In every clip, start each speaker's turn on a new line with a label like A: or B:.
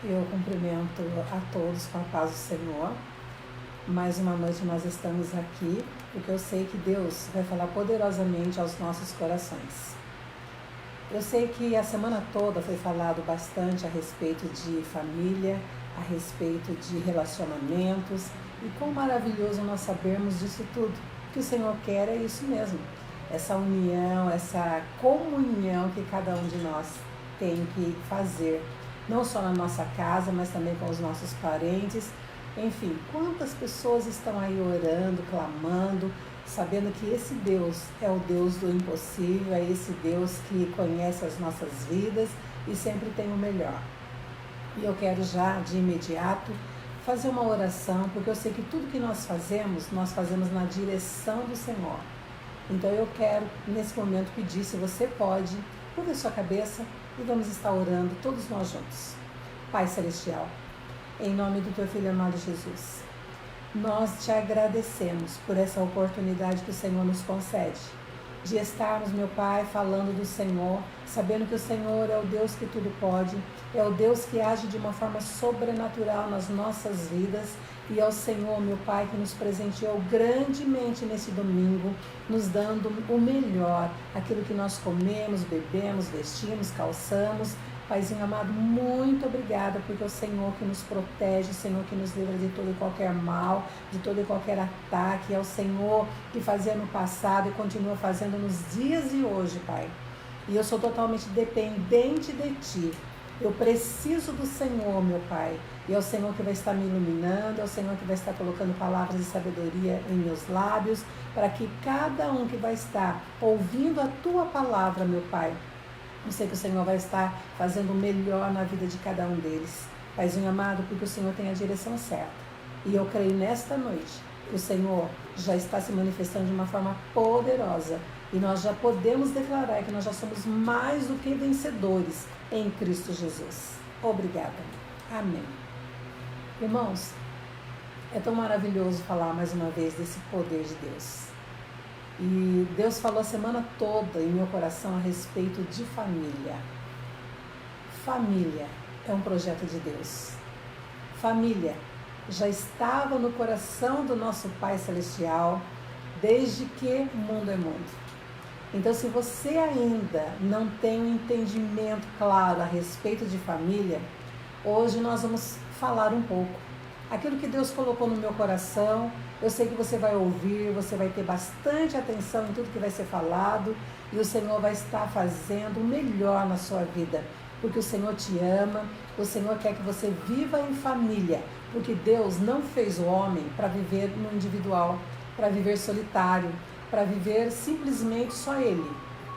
A: Eu cumprimento a todos com a paz do Senhor. Mais uma noite nós estamos aqui, porque eu sei que Deus vai falar poderosamente aos nossos corações. Eu sei que a semana toda foi falado bastante a respeito de família, a respeito de relacionamentos, e quão maravilhoso nós sabermos disso tudo. O que o Senhor quer é isso mesmo, essa união, essa comunhão que cada um de nós tem que fazer, não só na nossa casa, mas também com os nossos parentes. Enfim, quantas pessoas estão aí orando, clamando, sabendo que esse Deus é o Deus do impossível, é esse Deus que conhece as nossas vidas e sempre tem o melhor. E eu quero já, de imediato, fazer uma oração, porque eu sei que tudo que nós fazemos na direção do Senhor. Então eu quero, nesse momento, pedir, se você pode, curva a sua cabeça e vamos estar orando todos nós juntos. Pai Celestial, em nome do Teu Filho amado Jesus, nós te agradecemos por essa oportunidade que o Senhor nos concede, de estarmos, meu Pai, falando do Senhor, sabendo que o Senhor é o Deus que tudo pode, é o Deus que age de uma forma sobrenatural nas nossas vidas, e é o Senhor, meu Pai, que nos presenteou grandemente nesse domingo, nos dando o melhor, aquilo que nós comemos, bebemos, vestimos, calçamos. Paizinho amado, muito obrigada, porque é o Senhor que nos protege, o Senhor que nos livra de todo e qualquer mal, de todo e qualquer ataque, é o Senhor que fazia no passado e continua fazendo nos dias de hoje, Pai. E eu sou totalmente dependente de Ti. Eu preciso do Senhor, meu Pai. E é o Senhor que vai estar me iluminando, é o Senhor que vai estar colocando palavras de sabedoria em meus lábios, para que cada um que vai estar ouvindo a Tua palavra, meu Pai, eu sei que o Senhor vai estar fazendo o melhor na vida de cada um deles. Paizinho amado, porque o Senhor tem a direção certa. E eu creio nesta noite que o Senhor já está se manifestando de uma forma poderosa. E nós já podemos declarar que nós já somos mais do que vencedores em Cristo Jesus. Obrigada. Amém. Irmãos, é tão maravilhoso falar mais uma vez desse poder de Deus. E Deus falou a semana toda em meu coração a respeito de família. Família é um projeto de Deus. Família já estava no coração do nosso Pai Celestial desde que o mundo é mundo. Então, se você ainda não tem um entendimento claro a respeito de família, hoje nós vamos falar um pouco. Aquilo que Deus colocou no meu coração, eu sei que você vai ouvir, você vai ter bastante atenção em tudo que vai ser falado e o Senhor vai estar fazendo o melhor na sua vida, porque o Senhor te ama, o Senhor quer que você viva em família, porque Deus não fez o homem para viver no individual, para viver solitário, para viver simplesmente só ele,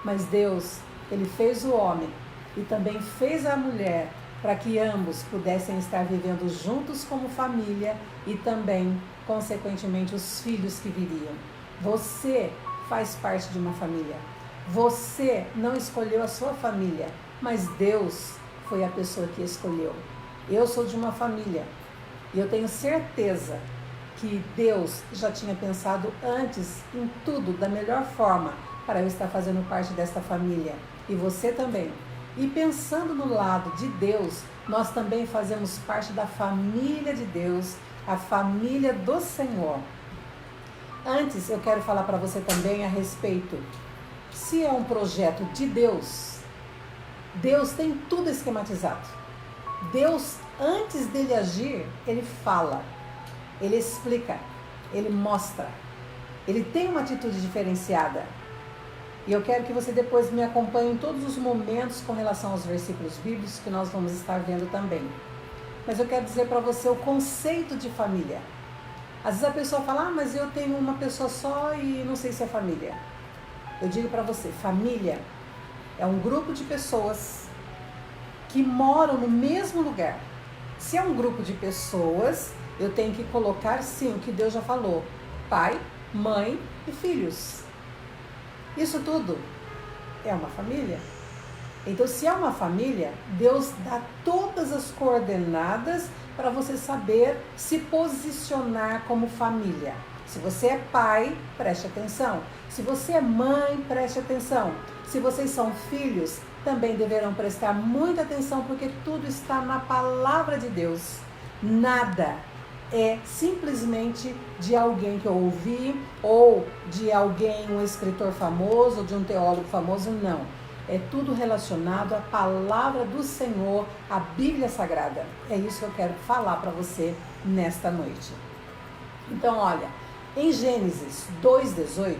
A: mas Deus, Ele fez o homem e também fez a mulher para que ambos pudessem estar vivendo juntos como família e também, consequentemente, os filhos que viriam. Você faz parte de uma família. Você não escolheu a sua família, mas Deus foi a pessoa que escolheu. Eu sou de uma família e eu tenho certeza que Deus já tinha pensado antes em tudo da melhor forma para eu estar fazendo parte desta família. E você também. E pensando no lado de Deus, nós também fazemos parte da família de Deus, a família do Senhor. Antes, eu quero falar para você também a respeito, se é um projeto de Deus, Deus tem tudo esquematizado. Deus, antes dele agir, ele fala, ele explica, ele mostra, ele tem uma atitude diferenciada. E eu quero que você depois me acompanhe em todos os momentos com relação aos versículos bíblicos que nós vamos estar vendo também. Mas eu quero dizer para você o conceito de família. Às vezes a pessoa fala, mas eu tenho uma pessoa só e não sei se é família. Eu digo para você, família é um grupo de pessoas que moram no mesmo lugar. Se é um grupo de pessoas, eu tenho que colocar sim o que Deus já falou, pai, mãe e filhos. Isso tudo é uma família. Então, se é uma família, Deus dá todas as coordenadas para você saber se posicionar como família. Se você é pai, preste atenção. Se você é mãe, preste atenção. Se vocês são filhos, também deverão prestar muita atenção, porque tudo está na palavra de Deus. Nada é simplesmente de alguém que eu ouvi, ou de alguém, um escritor famoso, ou de um teólogo famoso, não. É tudo relacionado à palavra do Senhor, à Bíblia Sagrada. É isso que eu quero falar para você nesta noite. Então, olha, em Gênesis 2:18,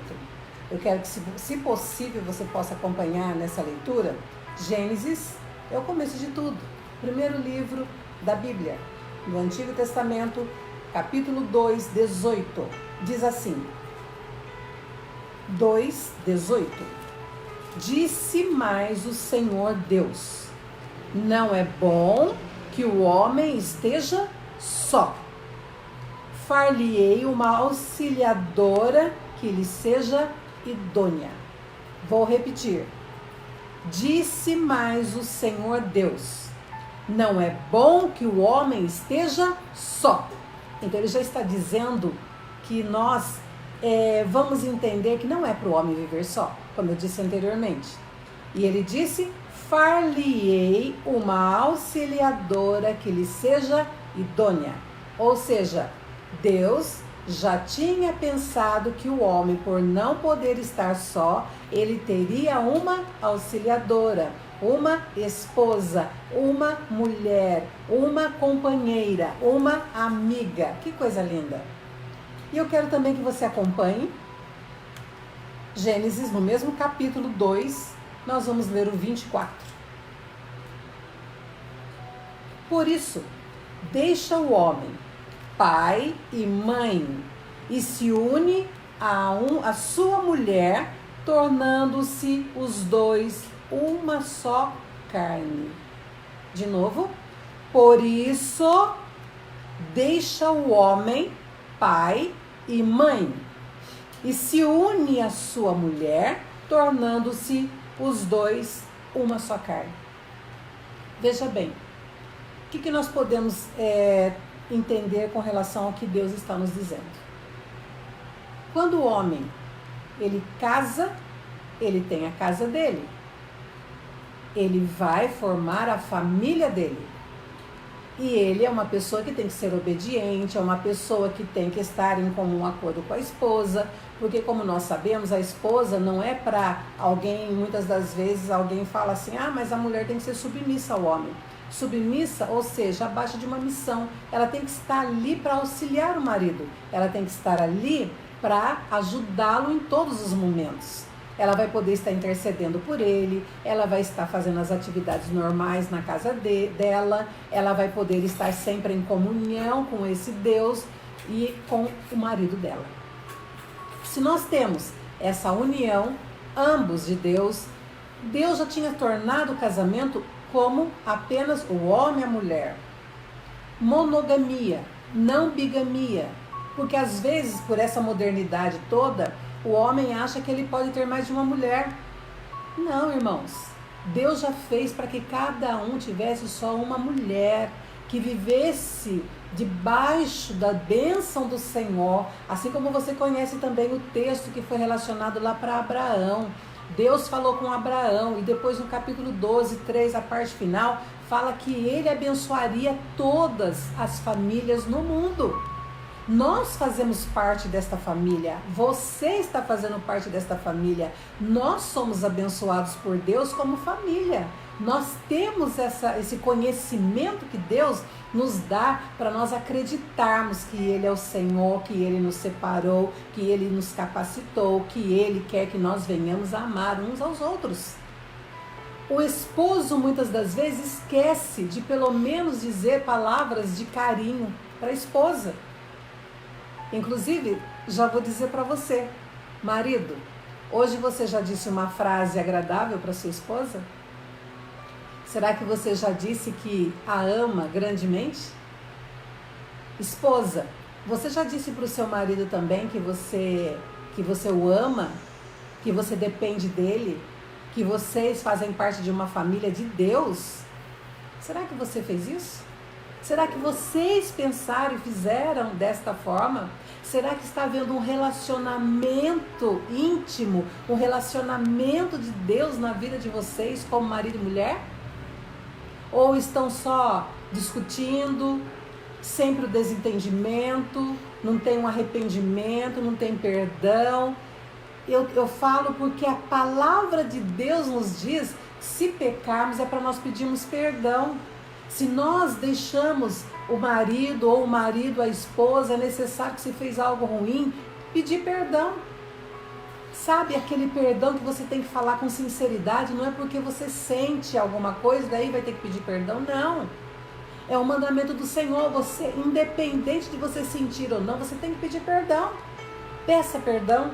A: eu quero que, se possível, você possa acompanhar nessa leitura. Gênesis é o começo de tudo. Primeiro livro da Bíblia, do Antigo Testamento, capítulo 2:18. Diz assim, 2:18. Disse mais o Senhor Deus: não é bom que o homem esteja só. Far-lhe-ei uma auxiliadora que lhe seja idônea. Vou repetir. Disse mais o Senhor Deus: não é bom que o homem esteja só. Então ele já está dizendo que nós vamos entender que não é para o homem viver só, como eu disse anteriormente. E ele disse: far-lhe-ei uma auxiliadora que lhe seja idônea. Ou seja, Deus já tinha pensado que o homem, por não poder estar só, ele teria uma auxiliadora, uma esposa, uma mulher, uma companheira, uma amiga. Que coisa linda! E eu quero também que você acompanhe Gênesis, no mesmo capítulo 2, nós vamos ler o 24. Por isso, deixa o homem pai e mãe e se une a sua mulher, tornando-se os dois uma só carne. De novo. Por isso, deixa o homem pai e mãe e se une a sua mulher, tornando-se os dois uma só carne. Veja bem, o que nós podemos entender com relação ao que Deus está nos dizendo? Quando o homem, ele casa, ele tem a casa dele. Ele vai formar a família dele. E ele é uma pessoa que tem que ser obediente, é uma pessoa que tem que estar em comum acordo com a esposa, porque como nós sabemos, a esposa não é para alguém, muitas das vezes alguém fala assim, mas a mulher tem que ser submissa ao homem. Submissa, ou seja, abaixo de uma missão. Ela tem que estar ali para auxiliar o marido, ela tem que estar ali para ajudá-lo em todos os momentos. Ela vai poder estar intercedendo por ele, ela vai estar fazendo as atividades normais na casa dela, ela vai poder estar sempre em comunhão com esse Deus e com o marido dela. Se nós temos essa união, ambos de Deus, Deus já tinha tornado o casamento como apenas o homem e a mulher. Monogamia, não bigamia, porque às vezes, por essa modernidade toda, o homem acha que ele pode ter mais de uma mulher. Não, irmãos. Deus já fez para que cada um tivesse só uma mulher, que vivesse debaixo da bênção do Senhor, assim como você conhece também o texto que foi relacionado lá para Abraão. Deus falou com Abraão e depois no capítulo 12, 3, a parte final, fala que ele abençoaria todas as famílias no mundo. Nós fazemos parte desta família, você está fazendo parte desta família, nós somos abençoados por Deus como família. Nós temos esse conhecimento que Deus nos dá para nós acreditarmos que Ele é o Senhor, que Ele nos separou, que Ele nos capacitou, que Ele quer que nós venhamos a amar uns aos outros. O esposo muitas das vezes esquece de pelo menos dizer palavras de carinho para a esposa. Inclusive, já vou dizer para você, marido, hoje você já disse uma frase agradável para sua esposa? Será que você já disse que a ama grandemente? Esposa, você já disse para o seu marido também que você o ama, que você depende dele, que vocês fazem parte de uma família de Deus? Será que você fez isso? Será que vocês pensaram e fizeram desta forma? Será que está havendo um relacionamento íntimo, um relacionamento de Deus na vida de vocês como marido e mulher? Ou estão só discutindo, sempre o desentendimento, não tem um arrependimento, não tem perdão? Eu falo porque a palavra de Deus nos diz, se pecarmos é para nós pedirmos perdão. Se nós deixamos o marido ou o marido, a esposa, é necessário que se fez algo ruim, pedir perdão. Sabe, aquele perdão que você tem que falar com sinceridade, não é porque você sente alguma coisa, daí vai ter que pedir perdão, não. É um mandamento do Senhor, você, independente de você sentir ou não, você tem que pedir perdão. Peça perdão,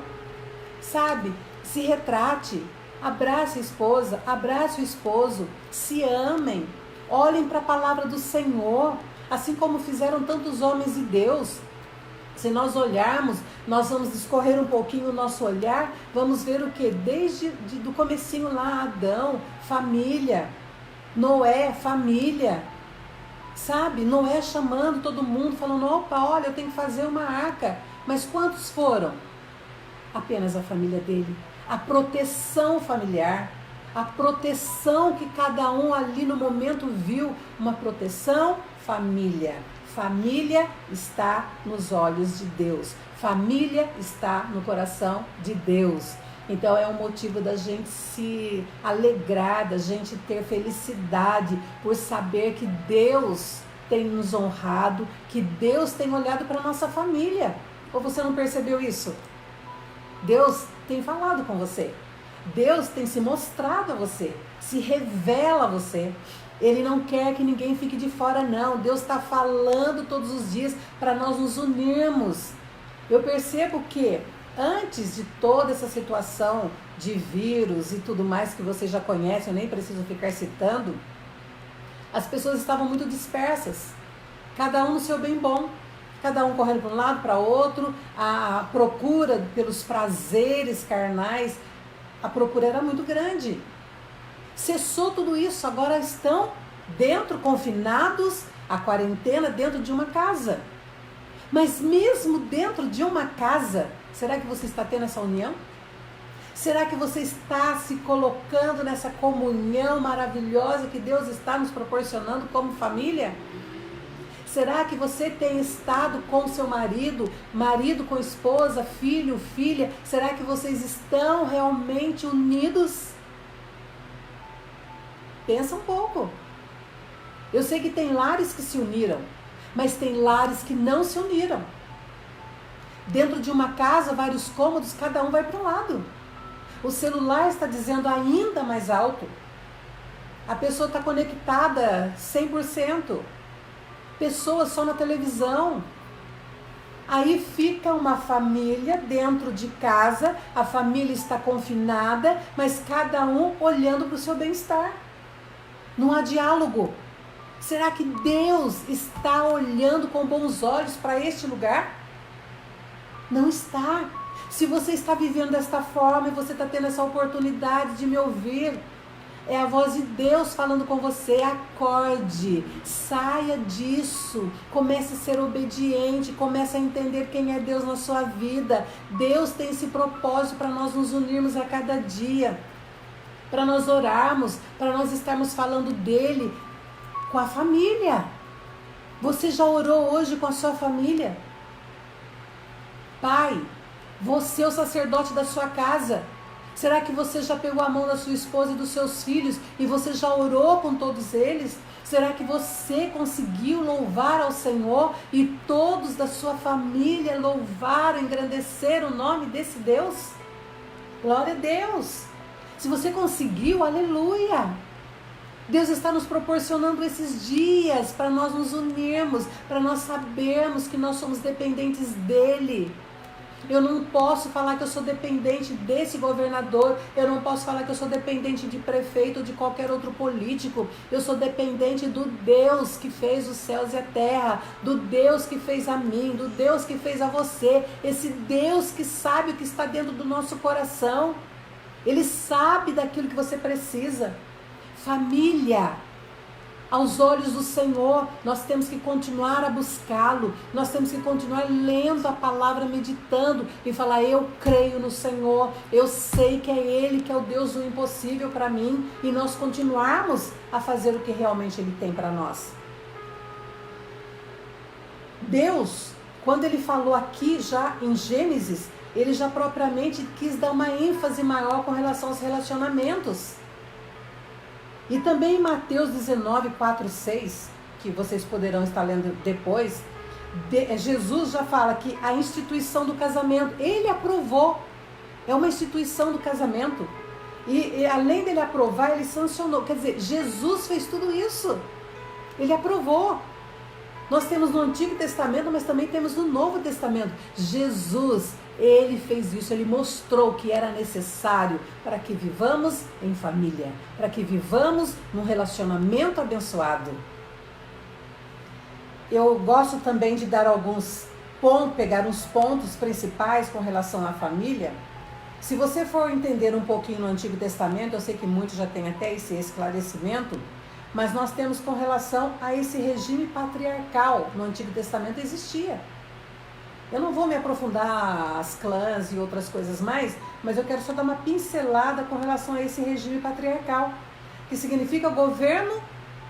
A: sabe, se retrate, abrace a esposa, abrace o esposo, se amem, olhem para a palavra do Senhor, assim como fizeram tantos homens de Deus. Se nós olharmos, nós vamos discorrer um pouquinho o nosso olhar, vamos ver o que? Desde do comecinho lá, Adão, família, Noé, família, sabe? Noé chamando todo mundo, falando, opa, olha, eu tenho que fazer uma arca. Mas quantos foram? Apenas a família dele. A proteção familiar, a proteção que cada um ali no momento viu, uma proteção família. Família está nos olhos de Deus. Família está no coração de Deus. Então é um motivo da gente se alegrar, da gente ter felicidade por saber que Deus tem nos honrado, que Deus tem olhado para a nossa família. Ou você não percebeu isso? Deus tem falado com você. Deus tem se mostrado a você, se revela a você. Ele não quer que ninguém fique de fora, não. Deus está falando todos os dias para nós nos unirmos. Eu percebo que antes de toda essa situação de vírus e tudo mais que vocês já conhecem, eu nem preciso ficar citando, as pessoas estavam muito dispersas, cada um no seu bem bom, cada um correndo para um lado, para outro, a procura pelos prazeres carnais, a procura era muito grande. Cessou tudo isso, agora estão dentro, confinados, a quarentena dentro de uma casa. Mas mesmo dentro de uma casa, será que você está tendo essa união? Será que você está se colocando nessa comunhão maravilhosa que Deus está nos proporcionando como família? Será que você tem estado com seu marido, marido com esposa, filho, filha? Será que vocês estão realmente unidos? Pensa um pouco. Eu sei que tem lares que se uniram, mas tem lares que não se uniram. Dentro de uma casa, vários cômodos, cada um vai para um lado. O celular está dizendo ainda mais alto. A pessoa está conectada 100%. Pessoas só na televisão. Aí fica uma família dentro de casa, a família está confinada, mas cada um olhando para o seu bem-estar. Não há diálogo. Será que Deus está olhando com bons olhos para este lugar? Não está. Se você está vivendo desta forma e você está tendo essa oportunidade de me ouvir, é a voz de Deus falando com você. Acorde, saia disso, comece a ser obediente, comece a entender quem é Deus na sua vida. Deus tem esse propósito para nós nos unirmos a cada dia, para nós orarmos, para nós estarmos falando dele com a família. Você já orou hoje com a sua família? Pai, você é o sacerdote da sua casa. Será que você já pegou a mão da sua esposa e dos seus filhos e você já orou com todos eles? Será que você conseguiu louvar ao Senhor e todos da sua família louvaram, engrandeceram o nome desse Deus? Glória a Deus! Se você conseguiu, aleluia! Deus está nos proporcionando esses dias para nós nos unirmos, para nós sabermos que nós somos dependentes dEle. Eu não posso falar que eu sou dependente desse governador, eu não posso falar que eu sou dependente de prefeito ou de qualquer outro político. Eu sou dependente do Deus que fez os céus e a terra, do Deus que fez a mim, do Deus que fez a você, esse Deus que sabe o que está dentro do nosso coração. Ele sabe daquilo que você precisa. Família, aos olhos do Senhor. Nós temos que continuar a buscá-lo, nós temos que continuar lendo a palavra, meditando e falar: eu creio no Senhor, eu sei que é Ele que é o Deus do impossível para mim, e nós continuarmos a fazer o que realmente Ele tem para nós. Deus, quando Ele falou aqui já em Gênesis, Ele já propriamente quis dar uma ênfase maior com relação aos relacionamentos. E também em Mateus 19, 4, 6, que vocês poderão estar lendo depois, Jesus já fala que a instituição do casamento, Ele aprovou, é uma instituição do casamento. E além dele aprovar, Ele sancionou. Quer dizer, Jesus fez tudo isso. Ele aprovou. Nós temos no Antigo Testamento, mas também temos no Novo Testamento. Jesus, Ele fez isso, Ele mostrou que era necessário para que vivamos em família, para que vivamos num relacionamento abençoado. Eu gosto também de dar alguns pontos, pegar uns pontos principais com relação à família. Se você for entender um pouquinho no Antigo Testamento, eu sei que muitos já têm até esse esclarecimento, mas nós temos com relação a esse regime patriarcal. No Antigo Testamento existia. Eu não vou me aprofundar as clãs e outras coisas mais, mas eu quero só dar uma pincelada com relação a esse regime patriarcal, que significa o governo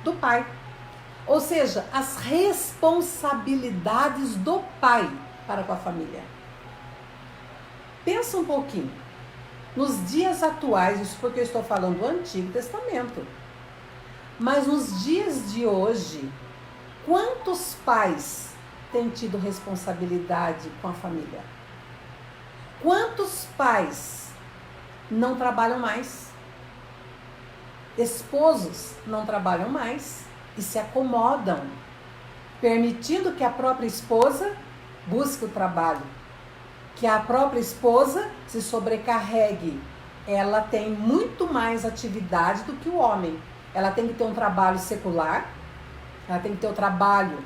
A: do pai. Ou seja, as responsabilidades do pai para com a família. Pensa um pouquinho. Nos dias atuais, isso porque eu estou falando do Antigo Testamento, mas nos dias de hoje, quantos pais têm tido responsabilidade com a família? Quantos pais não trabalham mais? Esposos não trabalham mais e se acomodam, permitindo que a própria esposa busque o trabalho, que a própria esposa se sobrecarregue. Ela tem muito mais atividade do que o homem. Ela tem que ter um trabalho secular, ela tem que ter um trabalho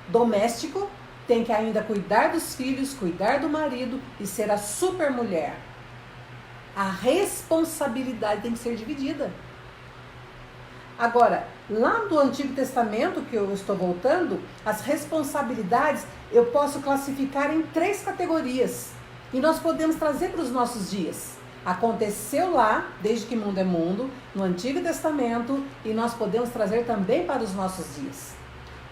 A: doméstico, tem que ainda cuidar dos filhos, cuidar do marido e ser a super mulher. A responsabilidade tem que ser dividida. Agora, lá do Antigo Testamento, que eu estou voltando, as responsabilidades eu posso classificar em 3 categorias. E nós podemos trazer para os nossos dias. Aconteceu lá, desde que mundo é mundo, no Antigo Testamento, e nós podemos trazer também para os nossos dias.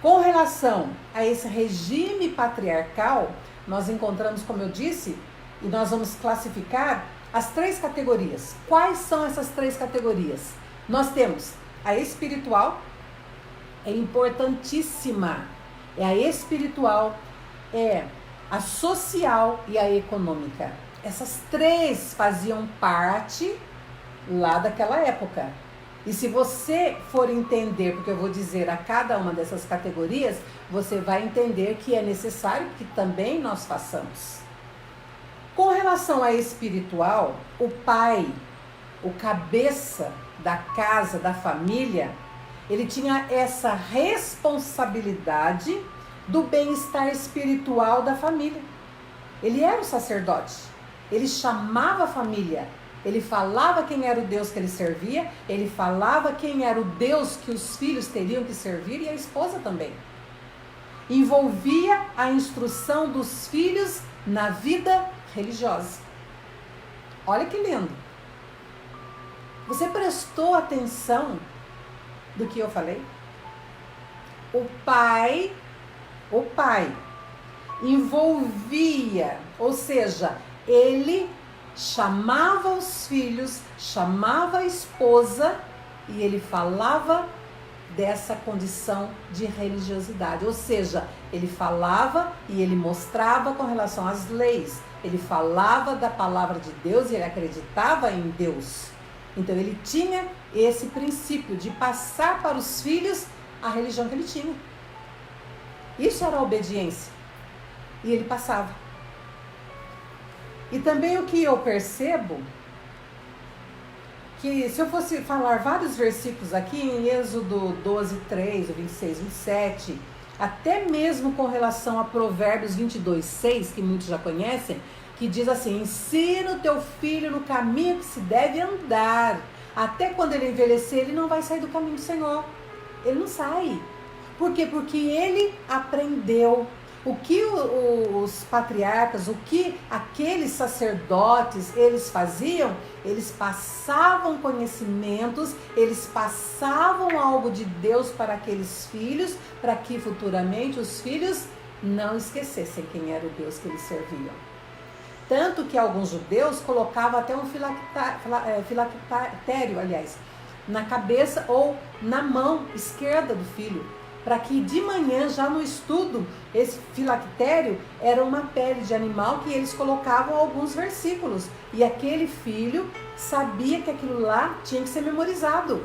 A: Com relação a esse regime patriarcal, nós encontramos, como eu disse, e nós vamos classificar as 3 categorias. Quais são essas 3 categorias? Nós temos a espiritual, é importantíssima. É a espiritual, é a social e a econômica. Essas 3 faziam parte lá daquela época. E se você for entender, porque eu vou dizer a cada uma dessas categorias, você vai entender que é necessário que também nós façamos. Com relação à espiritual, o pai, o cabeça da casa, da família, ele tinha essa responsabilidade do bem-estar espiritual da família. Ele era o sacerdote. Ele chamava a família, ele falava quem era o Deus que ele servia, ele falava quem era o Deus que os filhos teriam que servir e a esposa também. Envolvia a instrução dos filhos na vida religiosa. Olha que lindo. Você prestou atenção do que eu falei? O pai envolvia, ou seja, ele chamava os filhos, chamava a esposa e ele falava dessa condição de religiosidade. Ou seja, ele falava e ele mostrava com relação às leis. Ele falava da palavra de Deus e ele acreditava em Deus. Então ele tinha esse princípio de passar para os filhos a religião que ele tinha. Isso era a obediência. E ele passava. E também o que eu percebo, que se eu fosse falar vários versículos aqui, em Êxodo 12, 3, 26, 27, até mesmo com relação a Provérbios 22, 6, que muitos já conhecem, que diz assim: ensina o teu filho no caminho que se deve andar, até quando ele envelhecer, ele não vai sair do caminho do Senhor. Ele não sai. Por quê? Porque ele aprendeu. O que os patriarcas, o que aqueles sacerdotes, eles faziam, eles passavam conhecimentos, eles passavam algo de Deus para aqueles filhos, para que futuramente os filhos não esquecessem quem era o Deus que eles serviam. Tanto que alguns judeus colocavam até um filactério, na cabeça ou na mão esquerda do filho, para que de manhã, já no estudo, esse filactério era uma pele de animal que eles colocavam alguns versículos. E aquele filho sabia que aquilo lá tinha que ser memorizado.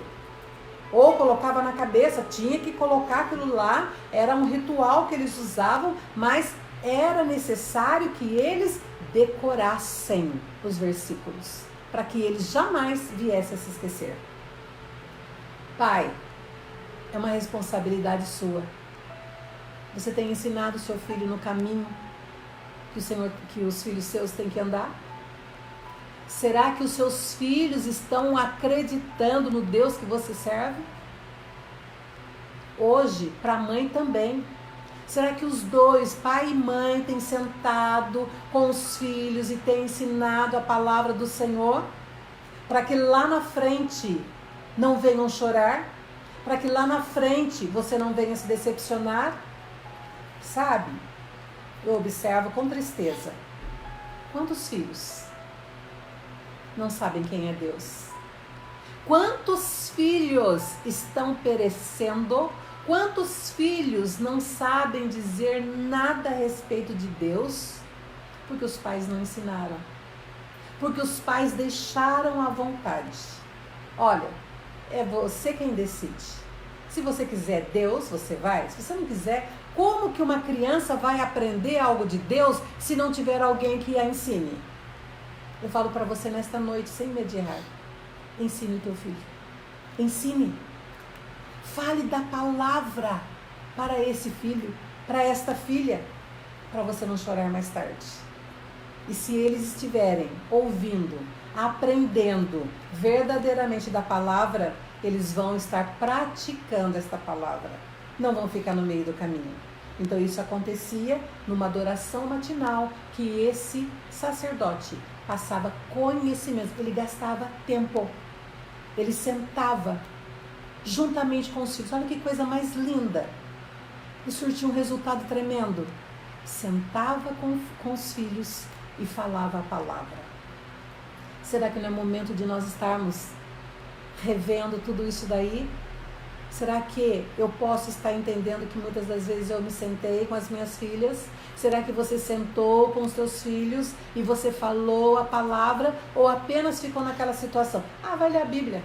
A: Ou colocava na cabeça, tinha que colocar aquilo lá, era um ritual que eles usavam, mas era necessário que eles decorassem os versículos, para que eles jamais viessem a se esquecer. Pai, é uma responsabilidade sua. Você tem ensinado o seu filho no caminho que os filhos seus têm que andar? Será que os seus filhos estão acreditando no Deus que você serve? Hoje, para a mãe também. Será que os dois, pai e mãe, têm sentado com os filhos e têm ensinado a palavra do Senhor? Para que lá na frente não venham chorar? Para que lá na frente você não venha se decepcionar? Sabe, eu observo com tristeza quantos filhos não sabem quem é Deus. Quantos filhos estão perecendo? Quantos filhos não sabem dizer nada a respeito de Deus? Porque os pais não ensinaram. Porque os pais deixaram à vontade. Olha, é você quem decide. Se você quiser Deus, você vai. Se você não quiser, como que uma criança vai aprender algo de Deus se não tiver alguém que a ensine? Eu falo para você nesta noite, sem mediar. Ensine o teu filho. Ensine. Fale da palavra para esse filho, para esta filha, para você não chorar mais tarde. E se eles estiverem ouvindo, aprendendo verdadeiramente da palavra, eles vão estar praticando esta palavra. Não vão ficar no meio do caminho. Então isso acontecia numa adoração matinal, que esse sacerdote passava conhecimento, ele gastava tempo, ele sentava juntamente com os filhos. Olha que coisa mais linda, e surtiu um resultado tremendo. Sentava com os filhos e falava a palavra. Será que não é momento de nós estarmos revendo tudo isso daí? Será que eu posso estar entendendo que muitas das vezes eu me sentei com as minhas filhas? Será que você sentou com os seus filhos e você falou a palavra, ou apenas ficou naquela situação? Vai ler a Bíblia.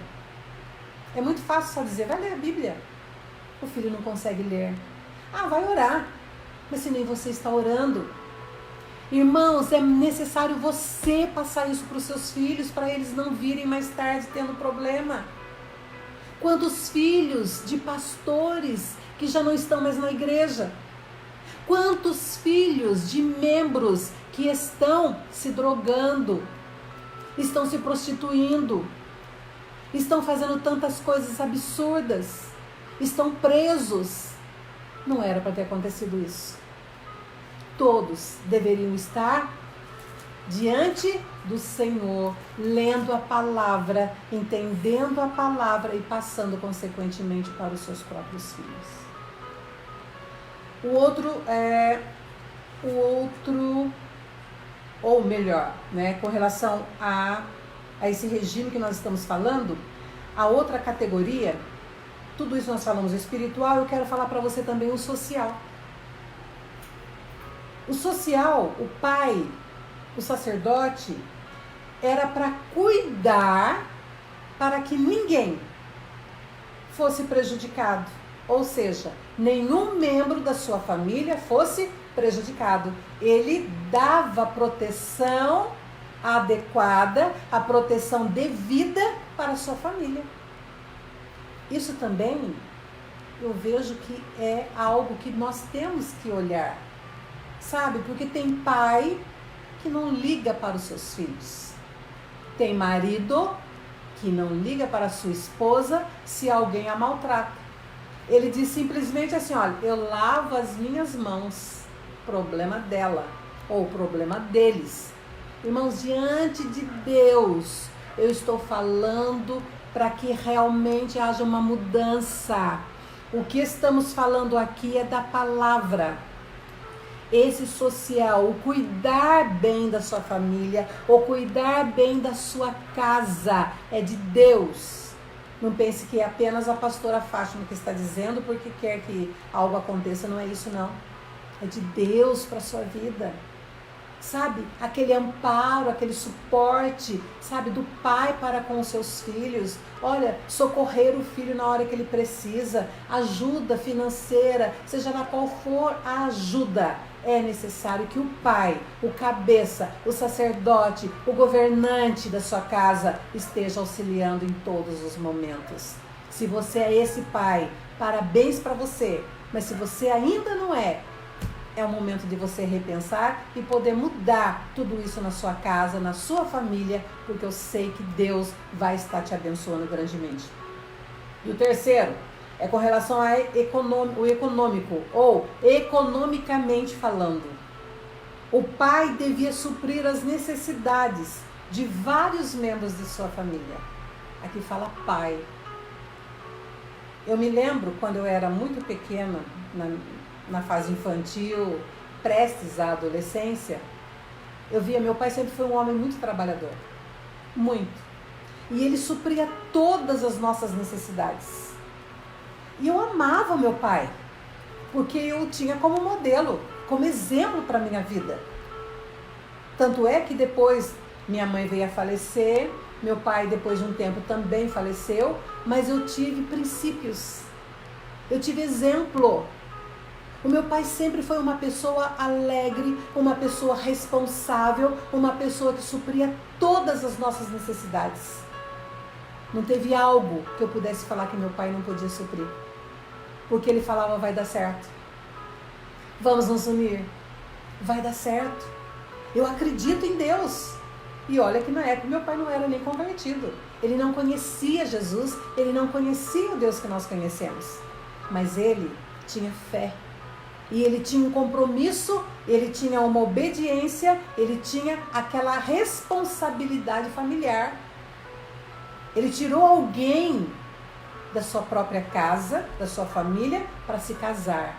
A: É muito fácil só dizer, vai ler a Bíblia. O filho não consegue ler. Vai orar. Mas se nem você está orando. Irmãos, é necessário você passar isso para os seus filhos, para eles não virem mais tarde tendo problema. Quantos filhos de pastores que já não estão mais na igreja? Quantos filhos de membros que estão se drogando, estão se prostituindo, estão fazendo tantas coisas absurdas, estão presos? Não era para ter acontecido isso. Todos deveriam estar diante do Senhor, lendo a palavra, entendendo a palavra e passando consequentemente para os seus próprios filhos. Ou melhor, com relação a esse regime que nós estamos falando, a outra categoria, tudo isso nós falamos espiritual, eu quero falar para você também o social. O social, o pai, o sacerdote, era para cuidar para que ninguém fosse prejudicado. Ou seja, nenhum membro da sua família fosse prejudicado. Ele dava proteção adequada, a proteção devida para a sua família. Isso também eu vejo que é algo que nós temos que olhar. Sabe, porque tem pai que não liga para os seus filhos. Tem marido que não liga para a sua esposa se alguém a maltrata. Ele diz simplesmente assim, olha, eu lavo as minhas mãos, problema dela, ou problema deles. Irmãos, diante de Deus, eu estou falando para que realmente haja uma mudança. O que estamos falando aqui é da palavra. Esse social, o cuidar bem da sua família, ou cuidar bem da sua casa, é de Deus. Não pense que é apenas a pastora Fátima que está dizendo porque quer que algo aconteça. Não é isso, não. É de Deus para a sua vida. Sabe, aquele amparo, aquele suporte, sabe, do pai para com os seus filhos. Olha, socorrer o filho na hora que ele precisa, ajuda financeira, seja lá qual for a ajuda. É necessário que o pai, o cabeça, o sacerdote, o governante da sua casa esteja auxiliando em todos os momentos. Se você é esse pai, parabéns para você. Mas se você ainda não é o momento de você repensar e poder mudar tudo isso na sua casa, na sua família, porque eu sei que Deus vai estar te abençoando grandemente. E o terceiro é com relação ao econômico, ou economicamente falando. O pai devia suprir as necessidades de vários membros de sua família. Aqui fala pai. Eu me lembro quando eu era muito pequena, na fase infantil, prestes à adolescência, eu via, meu pai sempre foi um homem muito trabalhador, muito, e ele supria todas as nossas necessidades, e eu amava meu pai, porque eu tinha como modelo, como exemplo para a minha vida. Tanto é que depois minha mãe veio a falecer, meu pai depois de um tempo também faleceu, mas eu tive princípios, eu tive exemplo. O meu pai sempre foi uma pessoa alegre, uma pessoa responsável, uma pessoa que supria todas as nossas necessidades. Não teve algo que eu pudesse falar que meu pai não podia suprir. Porque ele falava, vai dar certo. Vamos nos unir. Vai dar certo. Eu acredito em Deus. E olha que na época meu pai não era nem convertido. Ele não conhecia Jesus, ele não conhecia o Deus que nós conhecemos. Mas ele tinha fé. E ele tinha um compromisso, ele tinha uma obediência, ele tinha aquela responsabilidade familiar. Ele tirou alguém da sua própria casa, da sua família, para se casar.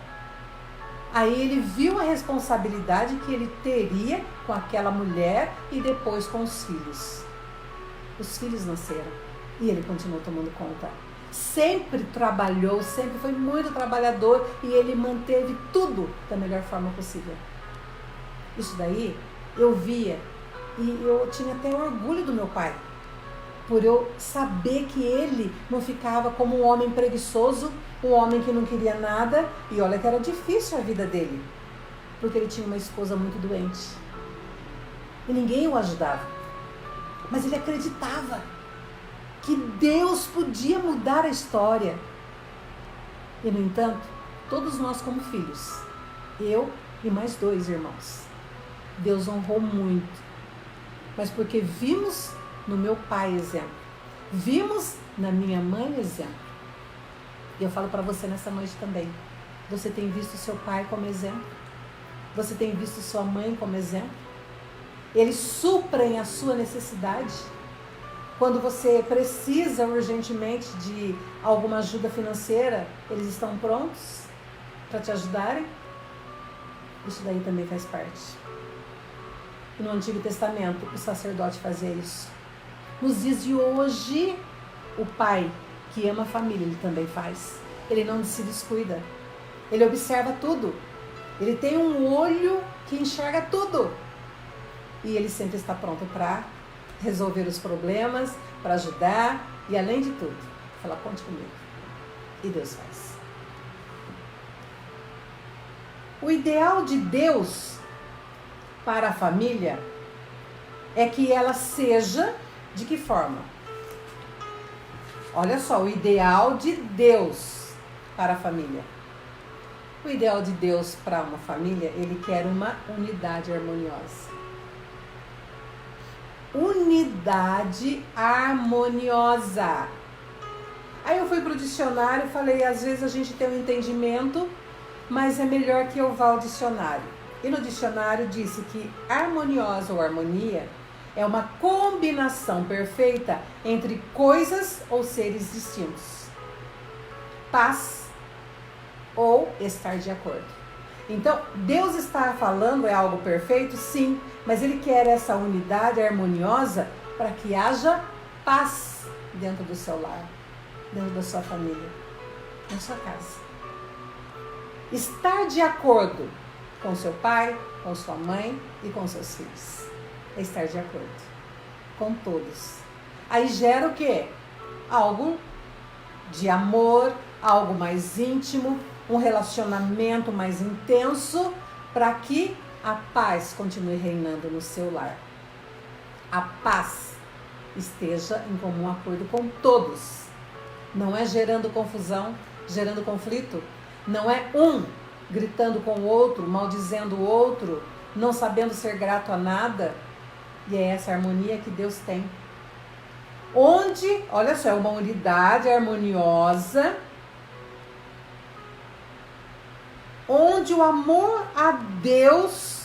A: Aí ele viu a responsabilidade que ele teria com aquela mulher e depois com os filhos. Os filhos nasceram e ele continuou tomando conta. Sempre trabalhou, sempre foi muito trabalhador e ele manteve tudo da melhor forma possível. Isso daí eu via e eu tinha até orgulho do meu pai, por eu saber que ele não ficava como um homem preguiçoso, um homem que não queria nada. E olha que era difícil a vida dele, porque ele tinha uma esposa muito doente e ninguém o ajudava, mas ele acreditava que Deus podia mudar a história. E, no entanto, todos nós como filhos, eu e mais 2 irmãos, Deus honrou muito. Mas porque vimos no meu pai exemplo, vimos na minha mãe exemplo. E eu falo para você nessa noite também, você tem visto seu pai como exemplo? Você tem visto sua mãe como exemplo? Eles suprem a sua necessidade? Quando você precisa urgentemente de alguma ajuda financeira, eles estão prontos para te ajudarem? Isso daí também faz parte. E no Antigo Testamento, o sacerdote fazia isso. Nos dias de hoje, o pai que ama a família, ele também faz. Ele não se descuida. Ele observa tudo. Ele tem um olho que enxerga tudo. E ele sempre está pronto para resolver os problemas, para ajudar e, além de tudo, falar, conte comigo. E Deus faz. O ideal de Deus para a família é que ela seja de que forma? Olha só, o ideal de Deus para a família. O ideal de Deus para uma família, ele quer uma unidade harmoniosa. Unidade harmoniosa. Aí eu fui pro dicionário e falei, às vezes a gente tem um entendimento, mas é melhor que eu vá ao dicionário. E no dicionário disse que harmoniosa ou harmonia é uma combinação perfeita entre coisas ou seres distintos. Paz ou estar de acordo. Então, Deus está falando é algo perfeito? Sim, mas Ele quer essa unidade harmoniosa para que haja paz dentro do seu lar, dentro da sua família, na sua casa. Estar de acordo com seu pai, com sua mãe e com seus filhos. É estar de acordo com todos. Aí gera o quê? Algo de amor, algo mais íntimo, um relacionamento mais intenso, para que a paz continue reinando no seu lar. A paz esteja em comum acordo com todos. Não é gerando confusão, gerando conflito. Não é um gritando com o outro, maldizendo o outro, não sabendo ser grato a nada. E é essa harmonia que Deus tem. Onde, olha só, é uma unidade harmoniosa, onde o amor a Deus,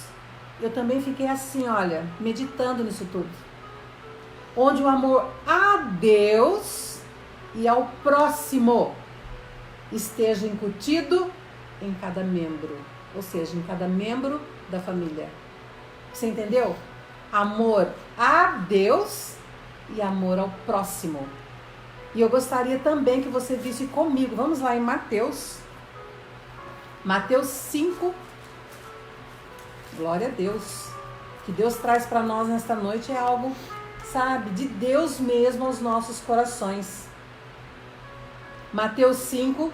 A: eu também fiquei assim, olha, meditando nisso tudo. Onde o amor a Deus e ao próximo esteja incutido em cada membro, ou seja, em cada membro da família. Você entendeu? Amor a Deus e amor ao próximo. E eu gostaria também que você visse comigo. Vamos lá em Mateus 5. Glória a Deus. O que Deus traz para nós nesta noite é algo, sabe, de Deus mesmo aos nossos corações. Mateus 5,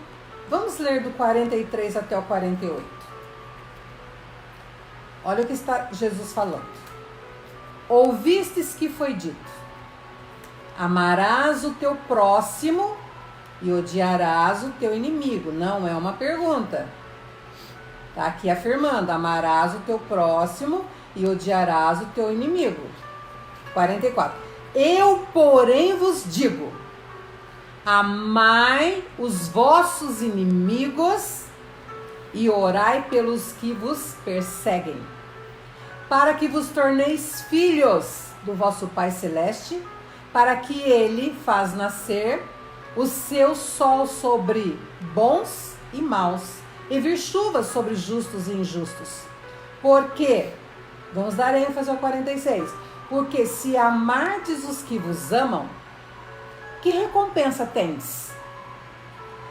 A: vamos ler do 43 até o 48. Olha o que está Jesus falando. Ouvistes que foi dito: amarás o teu próximo e odiarás o teu inimigo. Não é uma pergunta. Está aqui afirmando: amarás o teu próximo e odiarás o teu inimigo. 44. Eu, porém, vos digo: amai os vossos inimigos e orai pelos que vos perseguem, para que vos torneis filhos do vosso Pai Celeste, para que Ele faz nascer o seu sol sobre bons e maus, e vir chuvas sobre justos e injustos. Porque, vamos dar ênfase ao 46, porque se amardes os que vos amam, que recompensa tens?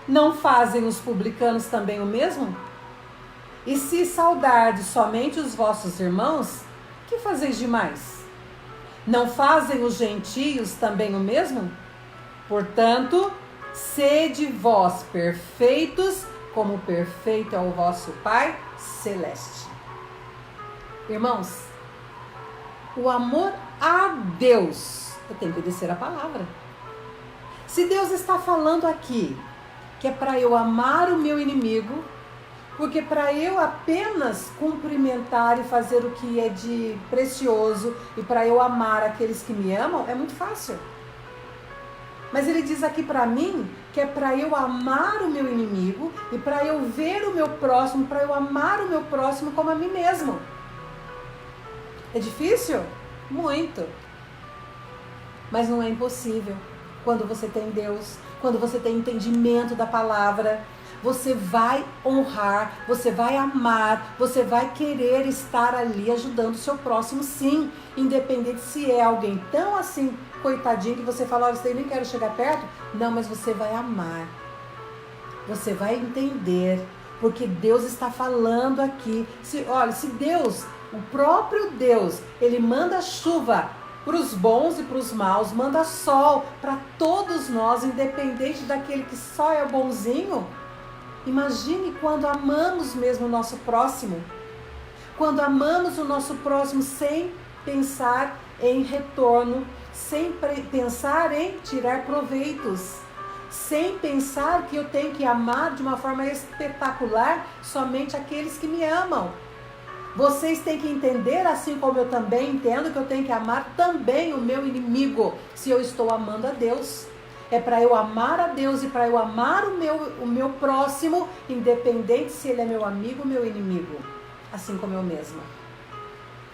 A: Não fazem os publicanos também o mesmo? E se saudardes somente os vossos irmãos, que fazeis demais? Não fazem os gentios também o mesmo? Portanto, sede vós perfeitos, como perfeito é o vosso Pai Celeste. Irmãos, o amor a Deus, eu tenho que obedecer a palavra. Se Deus está falando aqui que é para eu amar o meu inimigo, porque para eu apenas cumprimentar e fazer o que é de precioso e para eu amar aqueles que me amam, é muito fácil. Mas ele diz aqui para mim que é para eu amar o meu inimigo e para eu ver o meu próximo, para eu amar o meu próximo como a mim mesmo. É difícil? Muito. Mas não é impossível. Quando você tem Deus, quando você tem entendimento da palavra, você vai honrar, você vai amar, você vai querer estar ali ajudando o seu próximo, sim. Independente se é alguém tão assim, coitadinho, que você fala, olha, eu nem quero chegar perto. Não, mas você vai amar. Você vai entender, porque Deus está falando aqui. Olha, se Deus, o próprio Deus, Ele manda chuva para os bons e para os maus, manda sol para todos nós, independente daquele que só é bonzinho. Imagine quando amamos mesmo o nosso próximo, quando amamos o nosso próximo sem pensar em retorno, sem pensar em tirar proveitos, sem pensar que eu tenho que amar de uma forma espetacular somente aqueles que me amam. Vocês têm que entender, assim como eu também entendo, que eu tenho que amar também o meu inimigo, se eu estou amando a Deus. É para eu amar a Deus e para eu amar o meu próximo, independente se ele é meu amigo ou meu inimigo, assim como eu mesma.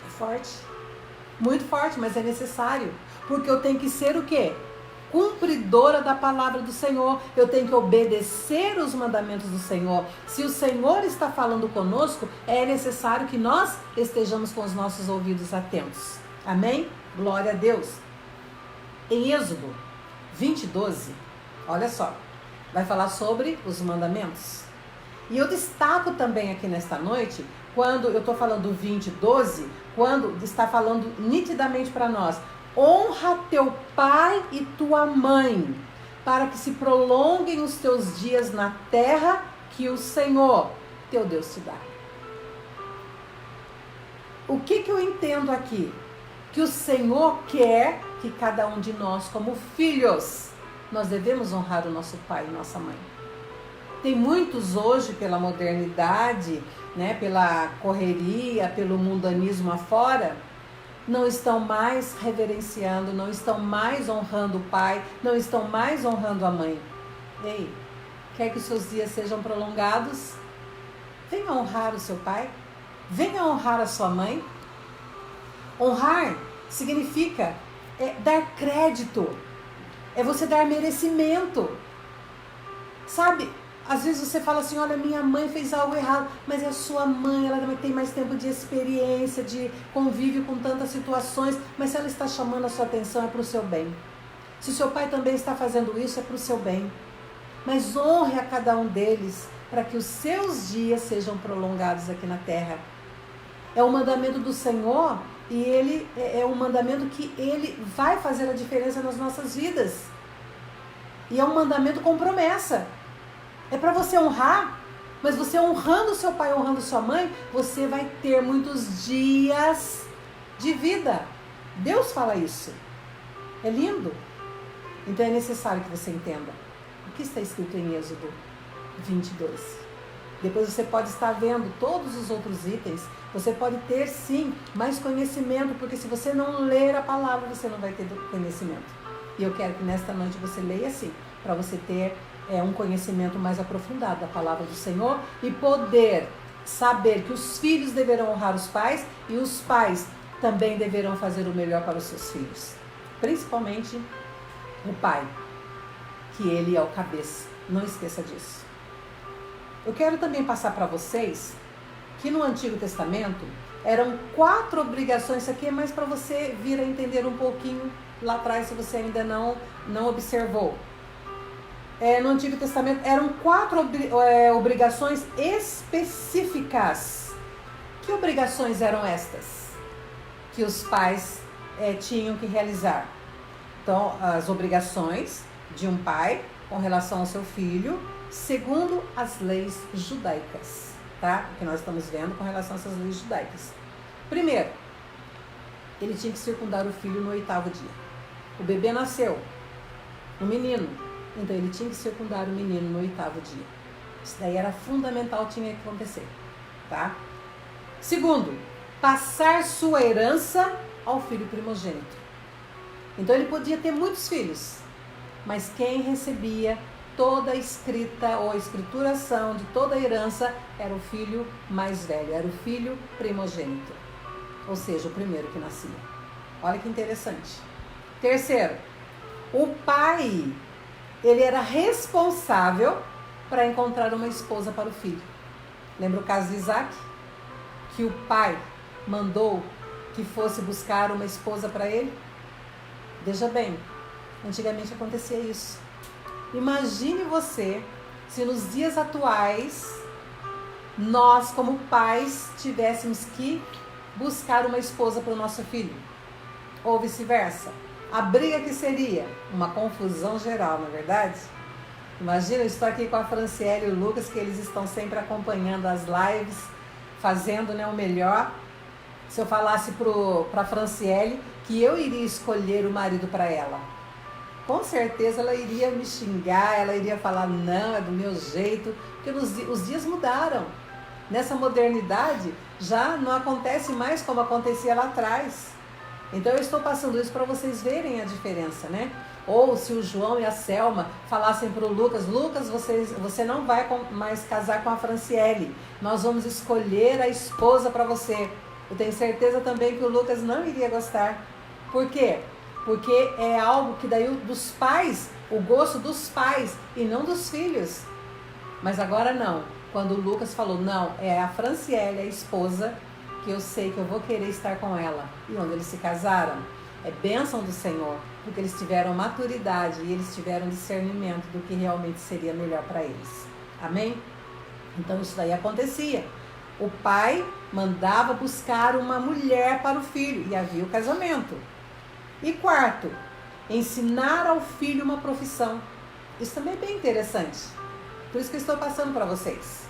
A: É forte, muito forte, mas é necessário, porque eu tenho que ser o quê? Cumpridora da palavra do Senhor. Eu tenho que obedecer os mandamentos do Senhor. Se o Senhor está falando conosco, é necessário que nós estejamos com os nossos ouvidos atentos. Amém? Glória a Deus. Em Êxodo 20:12, olha só, vai falar sobre os mandamentos. E eu destaco também aqui nesta noite, quando eu estou falando 20:12, quando está falando nitidamente para nós: honra teu pai e tua mãe, para que se prolonguem os teus dias na terra que o Senhor, teu Deus, te dá. O que eu entendo aqui? Que o Senhor quer que cada um de nós, como filhos, nós devemos honrar o nosso pai e nossa mãe. Tem muitos hoje, pela modernidade, né, pela correria, pelo mundanismo afora, não estão mais reverenciando, não estão mais honrando o pai, não estão mais honrando a mãe. Ei, quer que os seus dias sejam prolongados? Venha honrar o seu pai, venha honrar a sua mãe. Honrar significa dar crédito, é você dar merecimento. Sabe, às vezes você fala assim: olha, minha mãe fez algo errado, mas é a sua mãe, ela tem mais tempo de experiência, de convívio com tantas situações, mas se ela está chamando a sua atenção é para o seu bem. Se o seu pai também está fazendo isso, é para o seu bem. Mas honre a cada um deles, para que os seus dias sejam prolongados aqui na terra. É um mandamento do Senhor, e ele é um mandamento que ele vai fazer a diferença nas nossas vidas. E é um mandamento com promessa. É para você honrar, mas você honrando seu pai, honrando sua mãe, você vai ter muitos dias de vida. Deus fala isso. É lindo. Então é necessário que você entenda o que está escrito em Êxodo 20:12. Depois você pode estar vendo todos os outros itens. Você pode ter, sim, mais conhecimento, porque se você não ler a palavra, você não vai ter conhecimento. E eu quero que nesta noite você leia assim, para você ter um conhecimento mais aprofundado da palavra do Senhor e poder saber que os filhos deverão honrar os pais e os pais também deverão fazer o melhor para os seus filhos. Principalmente o pai, que ele é o cabeça. Não esqueça disso. Eu quero também passar para vocês que no Antigo Testamento eram 4 obrigações. Isso aqui é mais para você vir a entender um pouquinho lá atrás, se você ainda não observou. No Antigo Testamento eram 4 obrigações específicas. Que obrigações eram estas? Que os pais tinham que realizar. Então, as obrigações de um pai com relação ao seu filho, segundo as leis judaicas, tá? O que nós estamos vendo com relação a essas leis judaicas. Primeiro, ele tinha que circundar o filho no 8º dia. O bebê nasceu, um menino, então ele tinha que circundar o menino no 8º dia. Isso daí era fundamental, tinha que acontecer, tá? Segundo, passar sua herança ao filho primogênito. Então ele podia ter muitos filhos, mas quem recebia toda a escrita ou a escrituração de toda a herança era o filho mais velho, era o filho primogênito, ou seja, o primeiro que nascia. Olha que interessante. Terceiro, o pai, ele era responsável para encontrar uma esposa para o filho. Lembra o caso de Isaac? Que o pai mandou que fosse buscar uma esposa para ele? Veja bem, antigamente acontecia isso. Imagine você se nos dias atuais nós, como pais, tivéssemos que buscar uma esposa para o nosso filho, ou vice-versa. A briga que seria uma confusão geral, não é verdade? Imagina, eu estou aqui com a Franciele e o Lucas, que eles estão sempre acompanhando as lives, fazendo, né, o melhor. Se eu falasse para a Franciele que eu iria escolher o marido para ela, com certeza ela iria me xingar, ela iria falar: não, é do meu jeito, porque os dias mudaram. Nessa modernidade já não acontece mais como acontecia lá atrás. Então eu estou passando isso para vocês verem a diferença, né? Ou se o João e a Selma falassem para o Lucas, Lucas, você não vai mais casar com a Franciele, nós vamos escolher a esposa para você. Eu tenho certeza também que o Lucas não iria gostar. Por quê? Porque é algo que daí dos pais, o gosto dos pais e não dos filhos. Mas agora não. Quando o Lucas falou, não, é a Franciele, a esposa, que eu sei que eu vou querer estar com ela. E onde eles se casaram, é bênção do Senhor, porque eles tiveram maturidade e eles tiveram discernimento do que realmente seria melhor para eles. Amém? Então isso daí acontecia. O pai mandava buscar uma mulher para o filho e havia o casamento. E quarto, ensinar ao filho uma profissão. Isso também é bem interessante. Por isso que eu estou passando para vocês.